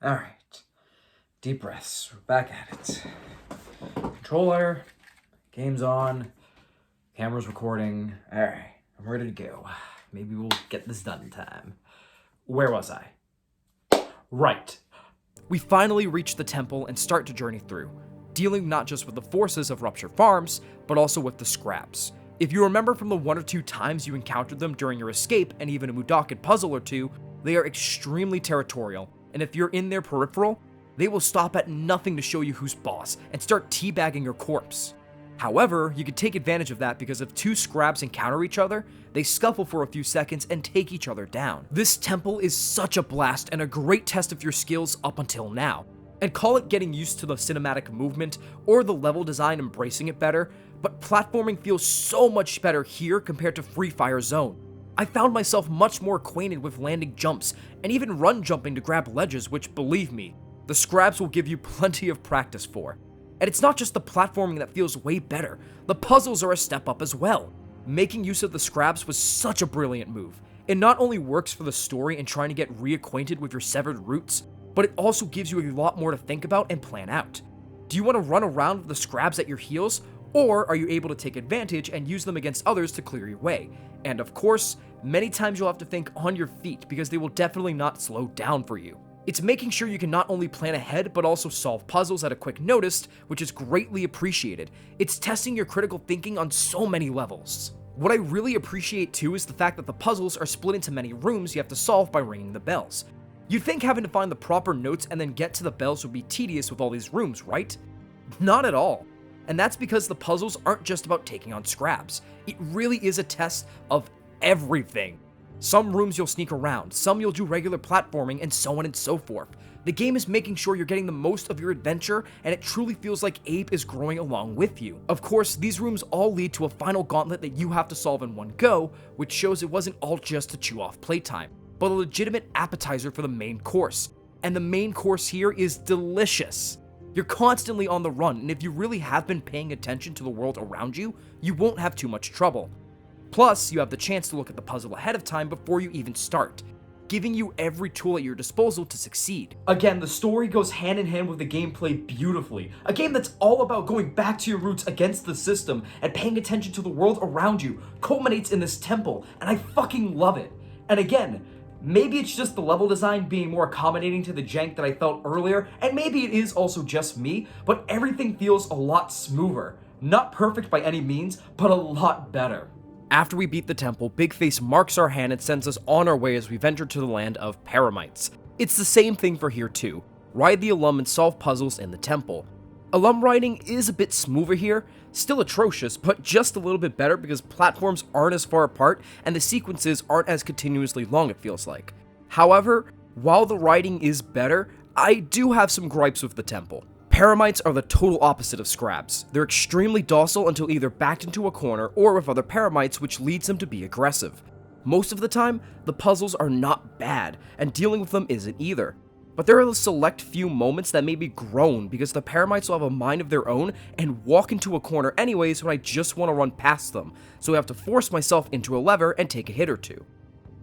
Alright. Deep breaths. We're back at it. Controller. Game's on. Camera's recording. Alright. I'm ready to go. Maybe we'll get this done in time. Where was I? Right. We finally reach the temple and start to journey through, dealing not just with the forces of Rupture Farms, but also with the scraps. If you remember from the 1 or 2 times you encountered them during your escape and even a Mudakin puzzle or 2, they are extremely territorial, and if you're in their peripheral, they will stop at nothing to show you who's boss and start teabagging your corpse. However, you can take advantage of that because if 2 scraps encounter each other, they scuffle for a few seconds and take each other down. This temple is such a blast and a great test of your skills up until now. And call it getting used to the cinematic movement or the level design embracing it better, but platforming feels so much better here compared to Free Fire Zone. I found myself much more acquainted with landing jumps and even run jumping to grab ledges, which, believe me, the scraps will give you plenty of practice for. And it's not just the platforming that feels way better, the puzzles are a step up as well. Making use of the scraps was such a brilliant move. It not only works for the story and trying to get reacquainted with your severed roots, but it also gives you a lot more to think about and plan out. Do you want to run around with the scraps at your heels, or are you able to take advantage and use them against others to clear your way? And of course, many times you'll have to think on your feet because they will definitely not slow down for you. It's making sure you can not only plan ahead, but also solve puzzles at a quick notice, which is greatly appreciated. It's testing your critical thinking on so many levels. What I really appreciate too is the fact that the puzzles are split into many rooms you have to solve by ringing the bells. You'd think having to find the proper notes and then get to the bells would be tedious with all these rooms, right? Not at all. And that's because the puzzles aren't just about taking on scraps. It really is a test of everything. Some rooms you'll sneak around, some you'll do regular platforming, and so on and so forth. The game is making sure you're getting the most of your adventure, and it truly feels like Abe is growing along with you. Of course, these rooms all lead to a final gauntlet that you have to solve in one go, which shows it wasn't all just to chew off playtime, but a legitimate appetizer for the main course. And the main course here is delicious. You're constantly on the run, and if you really have been paying attention to the world around you, you won't have too much trouble. Plus, you have the chance to look at the puzzle ahead of time before you even start, giving you every tool at your disposal to succeed. Again, the story goes hand in hand with the gameplay beautifully. A game that's all about going back to your roots against the system and paying attention to the world around you culminates in this temple, and I fucking love it. And again, maybe it's just the level design being more accommodating to the jank that I felt earlier, and maybe it is also just me, but everything feels a lot smoother. Not perfect by any means, but a lot better. After we beat the temple, Bigface marks our hand and sends us on our way as we venture to the land of Paramites. It's the same thing for here too. Ride the alum and solve puzzles in the temple. Alum riding is a bit smoother here, still atrocious, but just a little bit better because platforms aren't as far apart and the sequences aren't as continuously long, it feels like. However, while the riding is better, I do have some gripes with the temple. Paramites are the total opposite of scraps. They're extremely docile until either backed into a corner or with other paramites, which leads them to be aggressive. Most of the time, the puzzles are not bad, and dealing with them isn't either. But there are the select few moments that made me groan because the paramites will have a mind of their own and walk into a corner anyways when I just want to run past them, so I have to force myself into a lever and take a hit or two.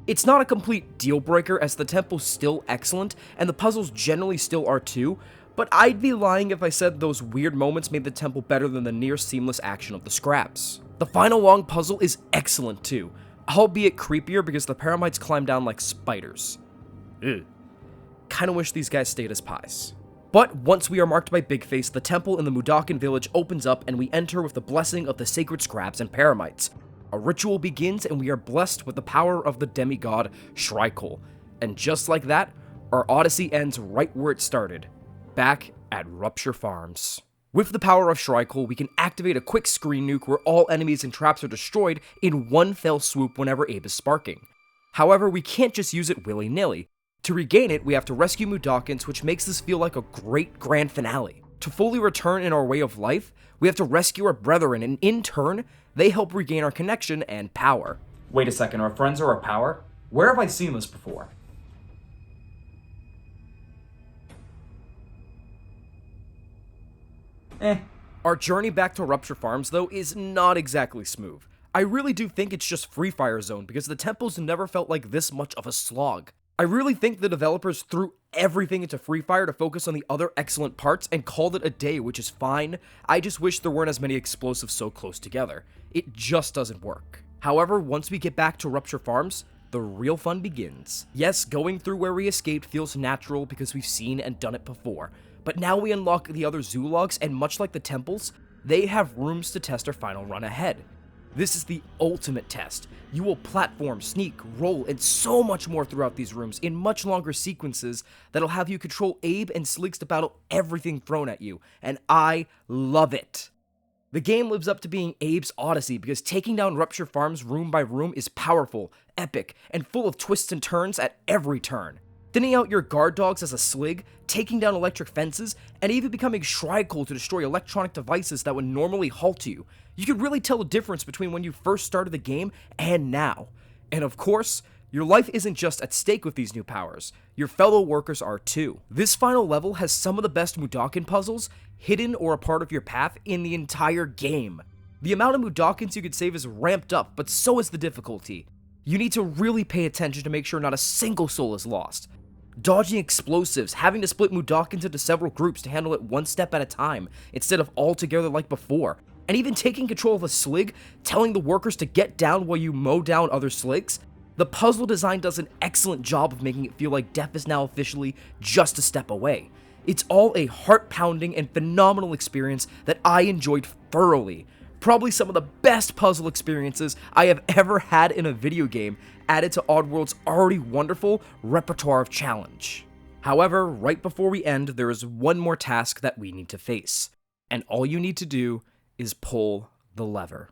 It's not a complete deal breaker as the temple's still excellent, and the puzzles generally still are too, but I'd be lying if I said those weird moments made the temple better than the near seamless action of the scraps. The final long puzzle is excellent too, albeit creepier because the paramites climb down like spiders. Ugh. Kinda wish these guys stayed as pies. But once we are marked by Bigface, the temple in the Mudakin village opens up and we enter with the blessing of the sacred scraps and paramites. A ritual begins and we are blessed with the power of the demigod Shrikul. And just like that, our odyssey ends right where it started. Back at Rupture Farms. With the power of Shrikul, we can activate a quick screen nuke where all enemies and traps are destroyed in one fell swoop whenever Abe is sparking. However, we can't just use it willy-nilly. To regain it, we have to rescue Mudakins, which makes this feel like a great grand finale. To fully return in our way of life, we have to rescue our brethren, and in turn, they help regain our connection and power. Wait a second, our friends are our power? Where have I seen this before? Our journey back to Rupture Farms, though, is not exactly smooth. I really do think it's just Free Fire Zone because the temples never felt like this much of a slog. I really think the developers threw everything into Free Fire to focus on the other excellent parts and called it a day, which is fine. I just wish there weren't as many explosives so close together. It just doesn't work. However, once we get back to Rupture Farms, the real fun begins. Yes, going through where we escaped feels natural because we've seen and done it before, but now we unlock the other zoologs, and much like the temples, they have rooms to test our final run ahead. This is the ultimate test. You will platform, sneak, roll, and so much more throughout these rooms in much longer sequences that'll have you control Abe and Sligs to battle everything thrown at you, and I love it. The game lives up to being Abe's Odyssey because taking down Rupture Farms room by room is powerful, epic, and full of twists and turns at every turn. Thinning out your guard dogs as a Slig, taking down electric fences, and even becoming Shriekel to destroy electronic devices that would normally halt you. You can really tell the difference between when you first started the game and now. And of course, your life isn't just at stake with these new powers, your fellow workers are too. This final level has some of the best Mudakin puzzles, hidden or a part of your path, in the entire game. The amount of Mudakins you could save is ramped up, but so is the difficulty. You need to really pay attention to make sure not a single soul is lost. Dodging explosives, having to split Mudakins into several groups to handle it one step at a time, instead of all together like before, and even taking control of a Slig, telling the workers to get down while you mow down other Sligs. The puzzle design does an excellent job of making it feel like death is now officially just a step away. It's all a heart-pounding and phenomenal experience that I enjoyed thoroughly. Probably some of the best puzzle experiences I have ever had in a video game, added to Oddworld's already wonderful repertoire of challenge. However, right before we end, there is one more task that we need to face, and all you need to do is pull the lever.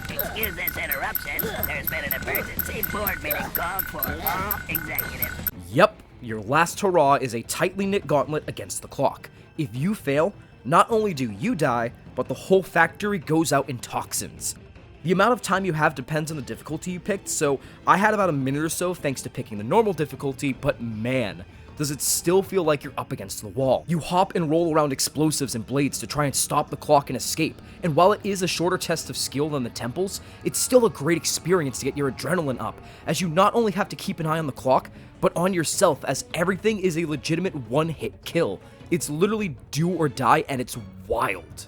Excuse this interruption. There's been an emergency board meeting called for all executives. Yep, your last hurrah is a tightly knit gauntlet against the clock. If you fail, not only do you die, but the whole factory goes out in toxins. The amount of time you have depends on the difficulty you picked, so I had about a minute or so thanks to picking the normal difficulty, but man, does it still feel like you're up against the wall. You hop and roll around explosives and blades to try and stop the clock and escape, and while it is a shorter test of skill than the temples, it's still a great experience to get your adrenaline up, as you not only have to keep an eye on the clock, but on yourself, as everything is a legitimate one-hit kill. It's literally do or die, and it's wild.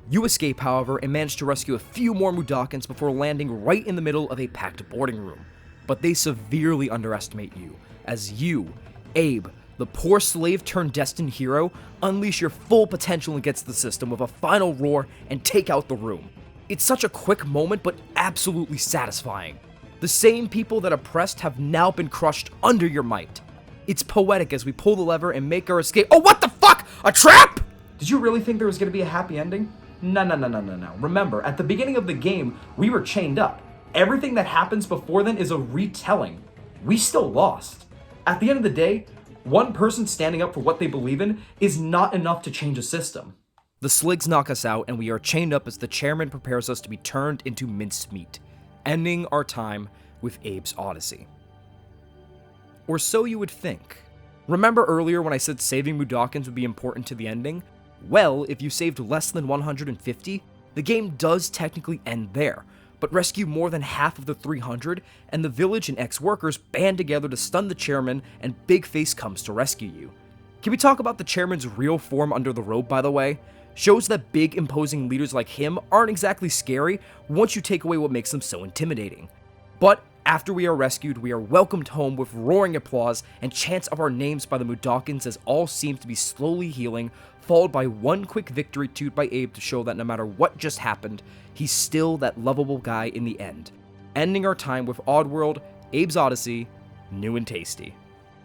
You escape, however, and manage to rescue a few more Mudakins before landing right in the middle of a packed boarding room. But they severely underestimate you, as you, Abe, the poor slave turned destined hero, unleash your full potential against the system with a final roar and take out the room. It's such a quick moment, but absolutely satisfying. The same people that oppressed have now been crushed under your might. It's poetic as we pull the lever and make our escape. Oh, what the fuck? A trap? Did you really think there was going to be a happy ending? No. Remember, at the beginning of the game, we were chained up. Everything that happens before then is a retelling. We still lost. At the end of the day, one person standing up for what they believe in is not enough to change a system. The Sligs knock us out, and we are chained up as the chairman prepares us to be turned into minced meat, ending our time with Abe's Odyssey. Or so you would think. Remember earlier when I said saving Mudakins would be important to the ending? Well, if you saved less than 150, the game does technically end there, but rescue more than half of the 300, and the village and ex-workers band together to stun the chairman, and Big Face comes to rescue you. Can we talk about the chairman's real form under the robe, by the way? Shows that big, imposing leaders like him aren't exactly scary once you take away what makes them so intimidating. But after we are rescued, we are welcomed home with roaring applause and chants of our names by the Mudakins as all seem to be slowly healing, followed by one quick victory toot by Abe to show that no matter what just happened, he's still that lovable guy in the end. Ending our time with Oddworld, Abe's Odyssey, new and tasty.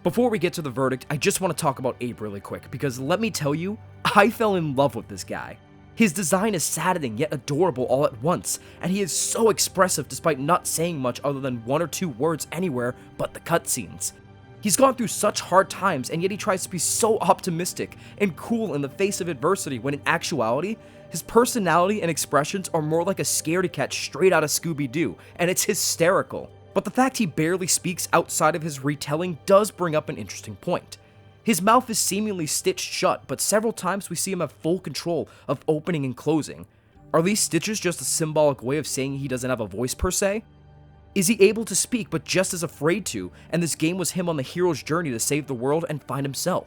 Before we get to the verdict, I just want to talk about Abe really quick, because let me tell you, I fell in love with this guy. His design is saddening yet adorable all at once, and he is so expressive despite not saying much other than one or two words anywhere but the cutscenes. He's gone through such hard times, and yet he tries to be so optimistic and cool in the face of adversity, when in actuality, his personality and expressions are more like a scaredy cat straight out of Scooby-Doo, and it's hysterical. But the fact he barely speaks outside of his retelling does bring up an interesting point. His mouth is seemingly stitched shut, but several times we see him have full control of opening and closing. Are these stitches just a symbolic way of saying he doesn't have a voice per se? Is he able to speak but just as afraid to, and this game was him on the hero's journey to save the world and find himself?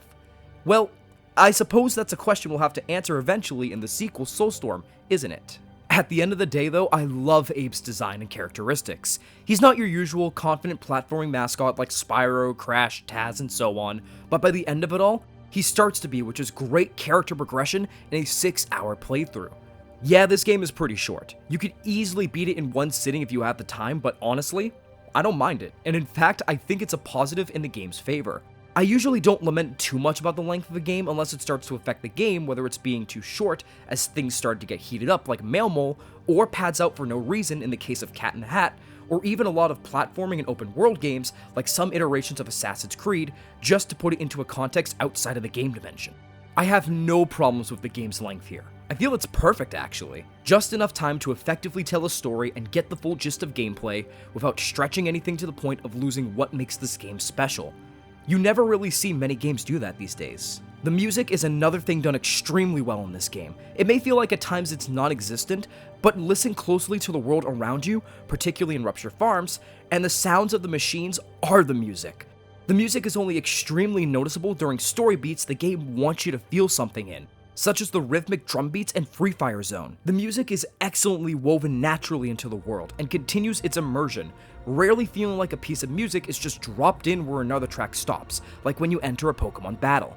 Well, I suppose that's a question we'll have to answer eventually in the sequel Soulstorm, isn't it? At the end of the day though, I love Abe's design and characteristics. He's not your usual confident platforming mascot like Spyro, Crash, Taz, and so on, but by the end of it all, he starts to be, which is great character progression in a 6-hour playthrough. Yeah, this game is pretty short. You could easily beat it in one sitting if you have the time, but honestly, I don't mind it. And in fact, I think it's a positive in the game's favor. I usually don't lament too much about the length of the game unless it starts to affect the game, whether it's being too short as things start to get heated up like Mail Mole, or pads out for no reason in the case of Cat in the Hat, or even a lot of platforming and open world games like some iterations of Assassin's Creed, just to put it into a context outside of the game dimension. I have no problems with the game's length here. I feel it's perfect actually. Just enough time to effectively tell a story and get the full gist of gameplay without stretching anything to the point of losing what makes this game special. You never really see many games do that these days. The music is another thing done extremely well in this game. It may feel like at times it's non-existent, but listen closely to the world around you, particularly in Rupture Farms, and the sounds of the machines are the music. The music is only extremely noticeable during story beats the game wants you to feel something in, such as the rhythmic drum beats and Free Fire Zone. The music is excellently woven naturally into the world and continues its immersion, rarely feeling like a piece of music is just dropped in where another track stops, like when you enter a Pokemon battle.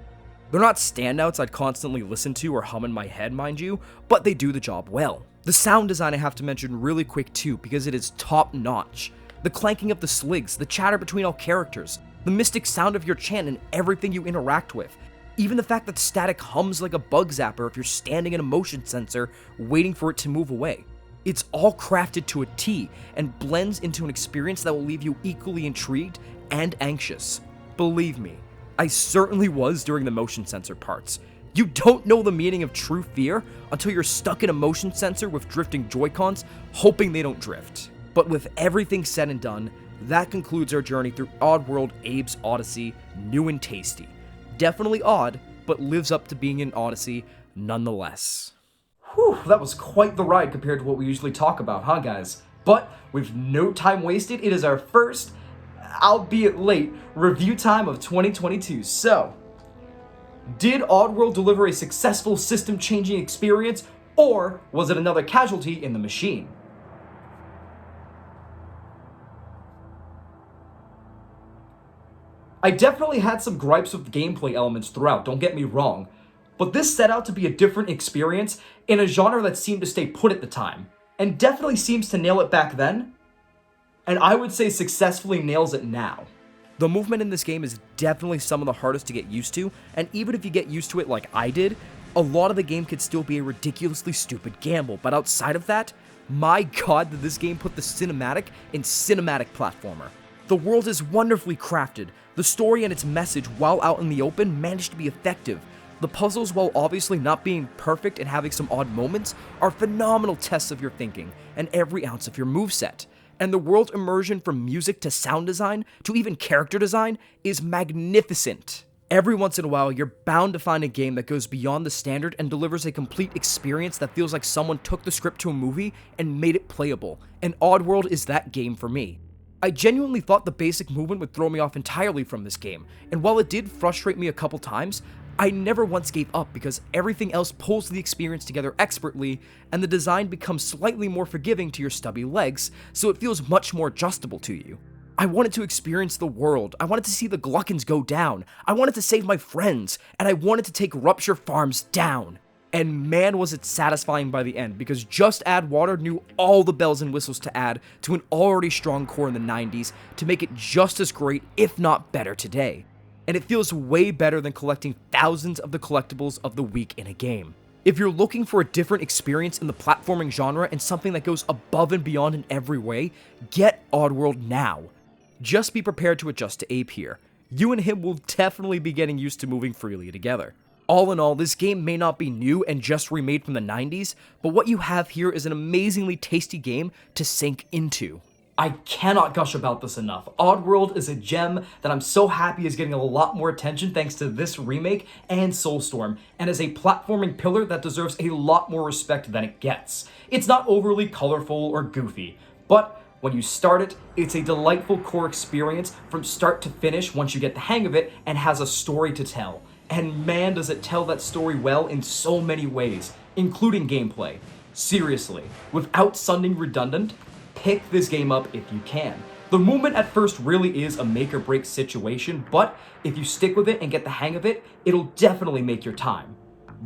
They're not standouts I'd constantly listen to or hum in my head, mind you, but they do the job well. The sound design I have to mention really quick too, because it is top notch. The clanking of the sligs, the chatter between all characters, the mystic sound of your chant and everything you interact with. Even the fact that static hums like a bug zapper if you're standing in a motion sensor waiting for it to move away. It's all crafted to a T and blends into an experience that will leave you equally intrigued and anxious. Believe me, I certainly was during the motion sensor parts. You don't know the meaning of true fear until you're stuck in a motion sensor with drifting Joy-Cons, hoping they don't drift. But with everything said and done, that concludes our journey through Oddworld Abe's Odyssey, new and tasty. Definitely odd, but lives up to being an Odyssey nonetheless. Whew, that was quite the ride compared to what we usually talk about, huh guys? But with no time wasted, it is our first, albeit late, review time of 2022. So, did Oddworld deliver a successful system-changing experience, or was it another casualty in the machine? I definitely had some gripes with gameplay elements throughout, don't get me wrong, but this set out to be a different experience in a genre that seemed to stay put at the time, and definitely seems to nail it back then, and I would say successfully nails it now. The movement in this game is definitely some of the hardest to get used to, and even if you get used to it like I did, a lot of the game could still be a ridiculously stupid gamble, but outside of that, my god did this game put the cinematic in cinematic platformer. The world is wonderfully crafted, the story and its message while out in the open managed to be effective. The puzzles, while obviously not being perfect and having some odd moments, are phenomenal tests of your thinking and every ounce of your moveset. And the world immersion from music to sound design to even character design is magnificent. Every once in a while, you're bound to find a game that goes beyond the standard and delivers a complete experience that feels like someone took the script to a movie and made it playable, and Oddworld is that game for me. I genuinely thought the basic movement would throw me off entirely from this game, and while it did frustrate me a couple times, I never once gave up because everything else pulls the experience together expertly, and the design becomes slightly more forgiving to your stubby legs, so it feels much more adjustable to you. I wanted to experience the world, I wanted to see the Gluckins go down, I wanted to save my friends, and I wanted to take Rupture Farms down. And man was it satisfying by the end, because Just Add Water knew all the bells and whistles to add to an already strong core in the 90s to make it just as great, if not better today. And it feels way better than collecting thousands of the collectibles of the week in a game. If you're looking for a different experience in the platforming genre and something that goes above and beyond in every way, get Oddworld now. Just be prepared to adjust to Abe here. You and him will definitely be getting used to moving freely together. All in all, this game may not be new and just remade from the 90s, but what you have here is an amazingly tasty game to sink into. I cannot gush about this enough. Oddworld is a gem that I'm so happy is getting a lot more attention thanks to this remake and Soulstorm, and is a platforming pillar that deserves a lot more respect than it gets. It's not overly colorful or goofy, but When you start it, it's a delightful core experience from start to finish once you get the hang of it, and has a story to tell. And man, does it tell that story well in so many ways, including gameplay. Seriously, without sounding redundant, pick this game up if you can. The movement at first really is a make or break situation, but if you stick with it and get the hang of it, it'll definitely make your time.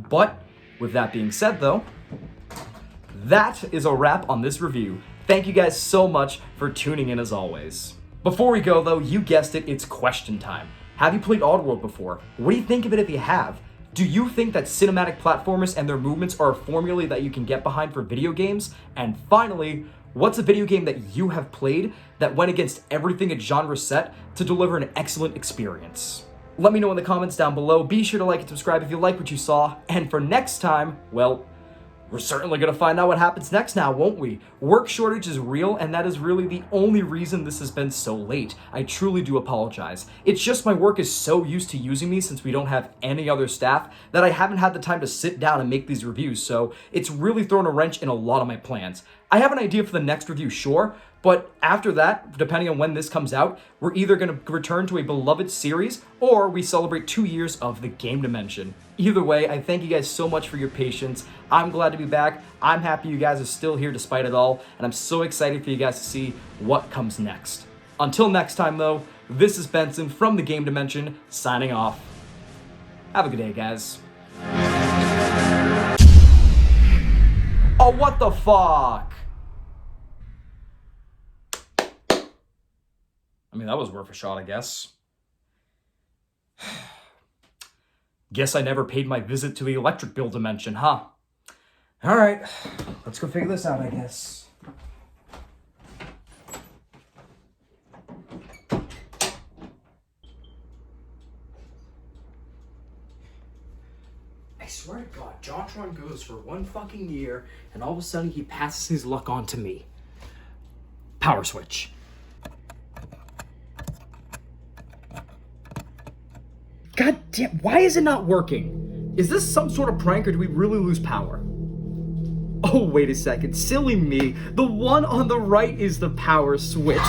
But with that being said though, that is a wrap on this review. Thank you guys so much for tuning in as always. Before we go though, you guessed it, it's question time. Have you played Oddworld before? What do you think of it if you have? Do you think that cinematic platformers and their movements are a formula that you can get behind for video games? And finally, what's a video game that you have played that went against everything its genre set to deliver an excellent experience? Let me know in the comments down below. Be sure to like and subscribe if you like what you saw. And for next time, well, we're certainly going to find out what happens next now, won't we? Work shortage is real, and that is really the only reason this has been so late. I truly do apologize. It's just my work is so used to using me since we don't have any other staff that I haven't had the time to sit down and make these reviews, so it's really thrown a wrench in a lot of my plans. I have an idea for the next review, sure, but after that, depending on when this comes out, we're either going to return to a beloved series or we celebrate 2 years of the Game Dimension. Either way, I thank you guys so much for your patience. I'm glad to be back. I'm happy you guys are still here despite it all, and I'm so excited for you guys to see what comes next. Until next time though, this is Benson from the Game Dimension, signing off. Have a good day, guys. Oh, what the fuck? I mean, that was worth a shot, I guess. Guess I never paid my visit to the electric bill dimension, huh? Alright, let's go figure this out, I guess. I swear to God, JonTron goes for 1 fucking year, and all of a sudden he passes his luck on to me. Power switch. God damn, why is it not working? Is this some sort of prank or do we really lose power? Oh, wait a second, silly me. The one on the right is the power switch.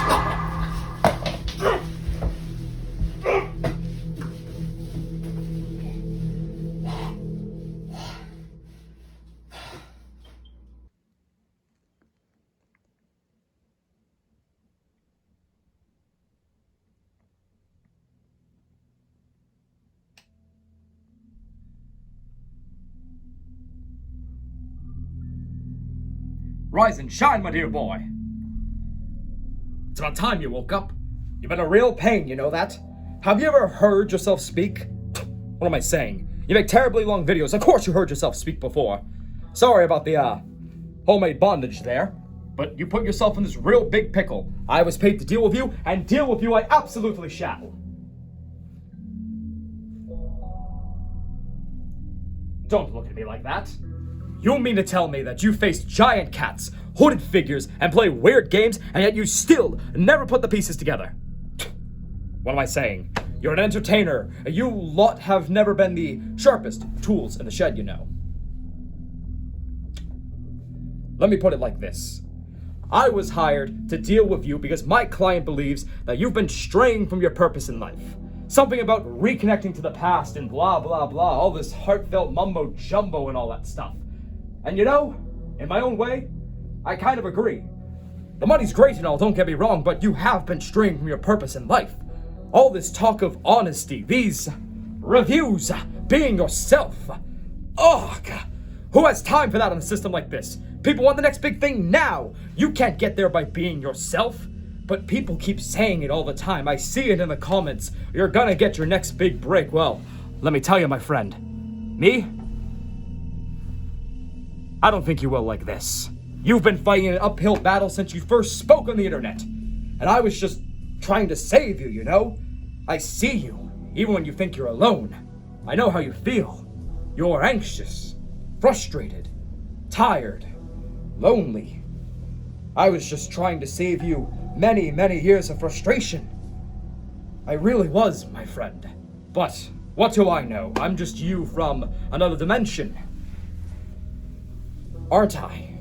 Rise and shine, my dear boy. It's about time you woke up. You've been a real pain, you know that? Have you ever heard yourself speak? What am I saying? You make terribly long videos. Of course you heard yourself speak before. Sorry about the, homemade bondage there. But you put yourself in this real big pickle. I was paid to deal with you, and deal with you I absolutely shall. Don't look at me like that. You mean to tell me that you faced giant cats, hooded figures, and play weird games, and yet you still never put the pieces together? What am I saying? You're an entertainer. You lot have never been the sharpest tools in the shed, you know. Let me put it like this. I was hired to deal with you because my client believes that you've been straying from your purpose in life. Something about reconnecting to the past and blah, blah, blah, all this heartfelt mumbo jumbo and all that stuff. And you know, in my own way, I kind of agree. The money's great and all, don't get me wrong, but you have been straying from your purpose in life. All this talk of honesty, these reviews, being yourself. Ugh, who has time for that on a system like this? People want the next big thing now. You can't get there by being yourself. But people keep saying it all the time. I see it in the comments. You're gonna get your next big break. Well, let me tell you, my friend. Me? I don't think you will like this. You've been fighting an uphill battle since you first spoke on the internet. And I was just trying to save you, you know? I see you, even when you think you're alone. I know how you feel. You're anxious, frustrated, tired, lonely. I was just trying to save you many, many years of frustration. I really was, my friend. But what do I know? I'm just you from another dimension. Aren't I?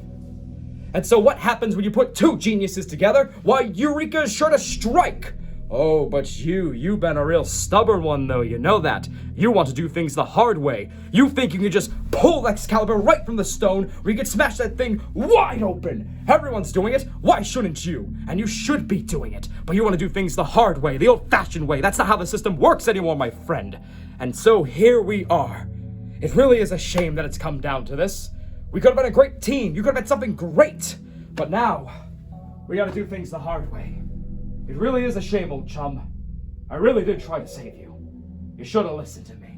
And so what happens when you put two geniuses together? Why, Eureka is sure to strike! Oh, but you've been a real stubborn one though, you know that. You want to do things the hard way. You think you can just pull Excalibur right from the stone where you can smash that thing wide open. Everyone's doing it, why shouldn't you? And you should be doing it, but you want to do things the hard way, the old-fashioned way. That's not how the system works anymore, my friend. And so here we are. It really is a shame that it's come down to this. We could have been a great team, you could have been something great. But now, we gotta do things the hard way. It really is a shame, old chum. I really did try to save you. You should have listened to me.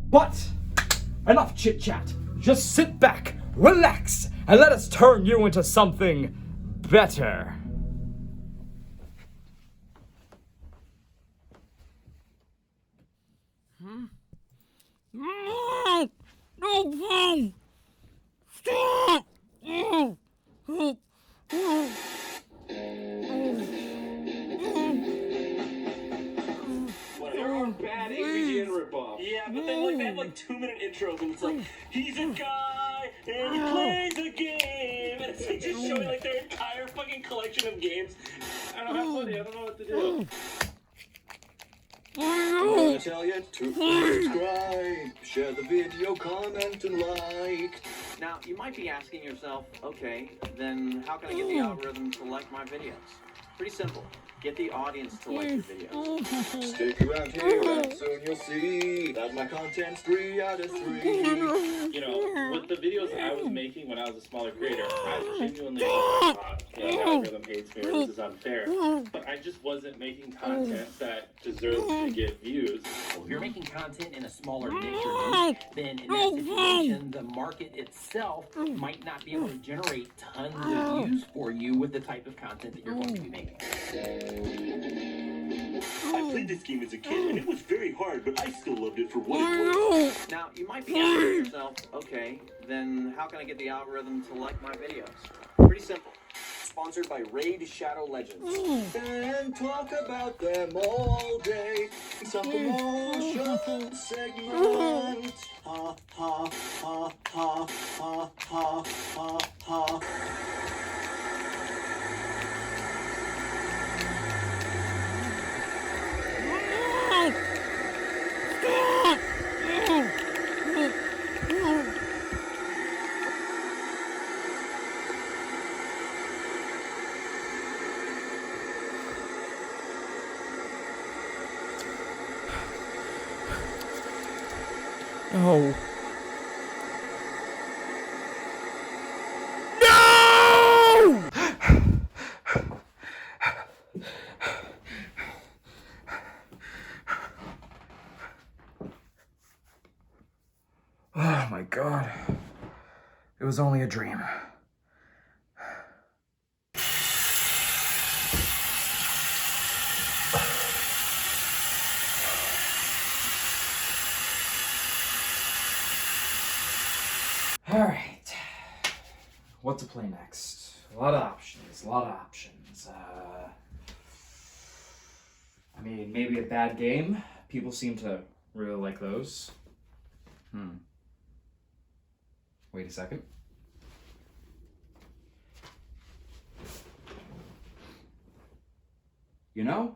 But, enough chit-chat. Just sit back, relax, and let us turn you into something better. Yeah, but they have 2-minute intros and it's like, he's a guy and he plays a game, and it's like just showing like their entire fucking collection of games. I don't have money, I don't know what to do. I'm gonna tell you to subscribe, share the video, comment, and like. Now, you might be asking yourself, okay, then how can I get the algorithm to like my videos? Pretty simple. Get the audience to like your videos. Stick around here and soon you'll see that my content's 3 out of 3. You know, with the videos I was making when I was a smaller creator, I genuinely thought, the algorithm hates me or this is unfair. But I just wasn't making content that deserved to get views. Well, if you're making content in a smaller niche or niche, then in that situation, the market itself might not be able to generate tons of views for you with the type of content that you're going to be making. I played this game as a kid, and it was very hard, but I still loved it for what it was. Now, you might be asking yourself, okay, then how can I get the algorithm to like my videos? Pretty simple. Sponsored by Raid Shadow Legends. And talk about them all day. Some promotion segment. Ha ha ha ha ha ha ha ha. No. Oh my God. It was only a dream. All right. What to play next? A lot of options. I mean, maybe a bad game. People seem to really like those. Wait a second. You know,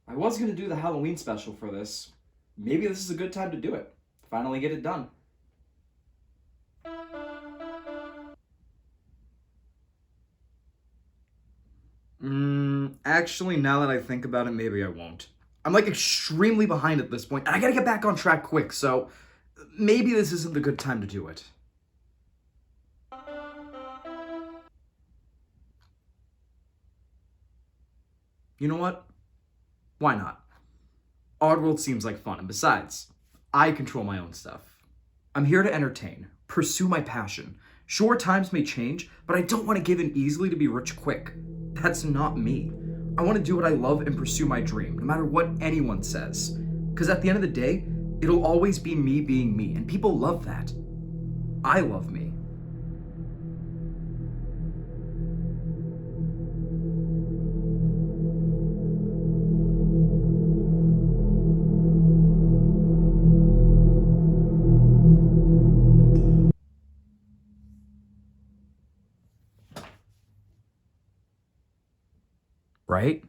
I was gonna do the Halloween special for this. Maybe this is a good time to do it. Finally get it done. Actually, now that I think about it, maybe I won't. I'm like extremely behind at this point, and I gotta get back on track quick, so maybe this isn't the good time to do it. You know what? Why not? Oddworld seems like fun, and besides, I control my own stuff. I'm here to entertain, pursue my passion. Sure, times may change, but I don't want to give in easily to be rich quick. That's not me. I want to do what I love and pursue my dream, no matter what anyone says. Because at the end of the day, it'll always be me being me, and people love that. I love me. right?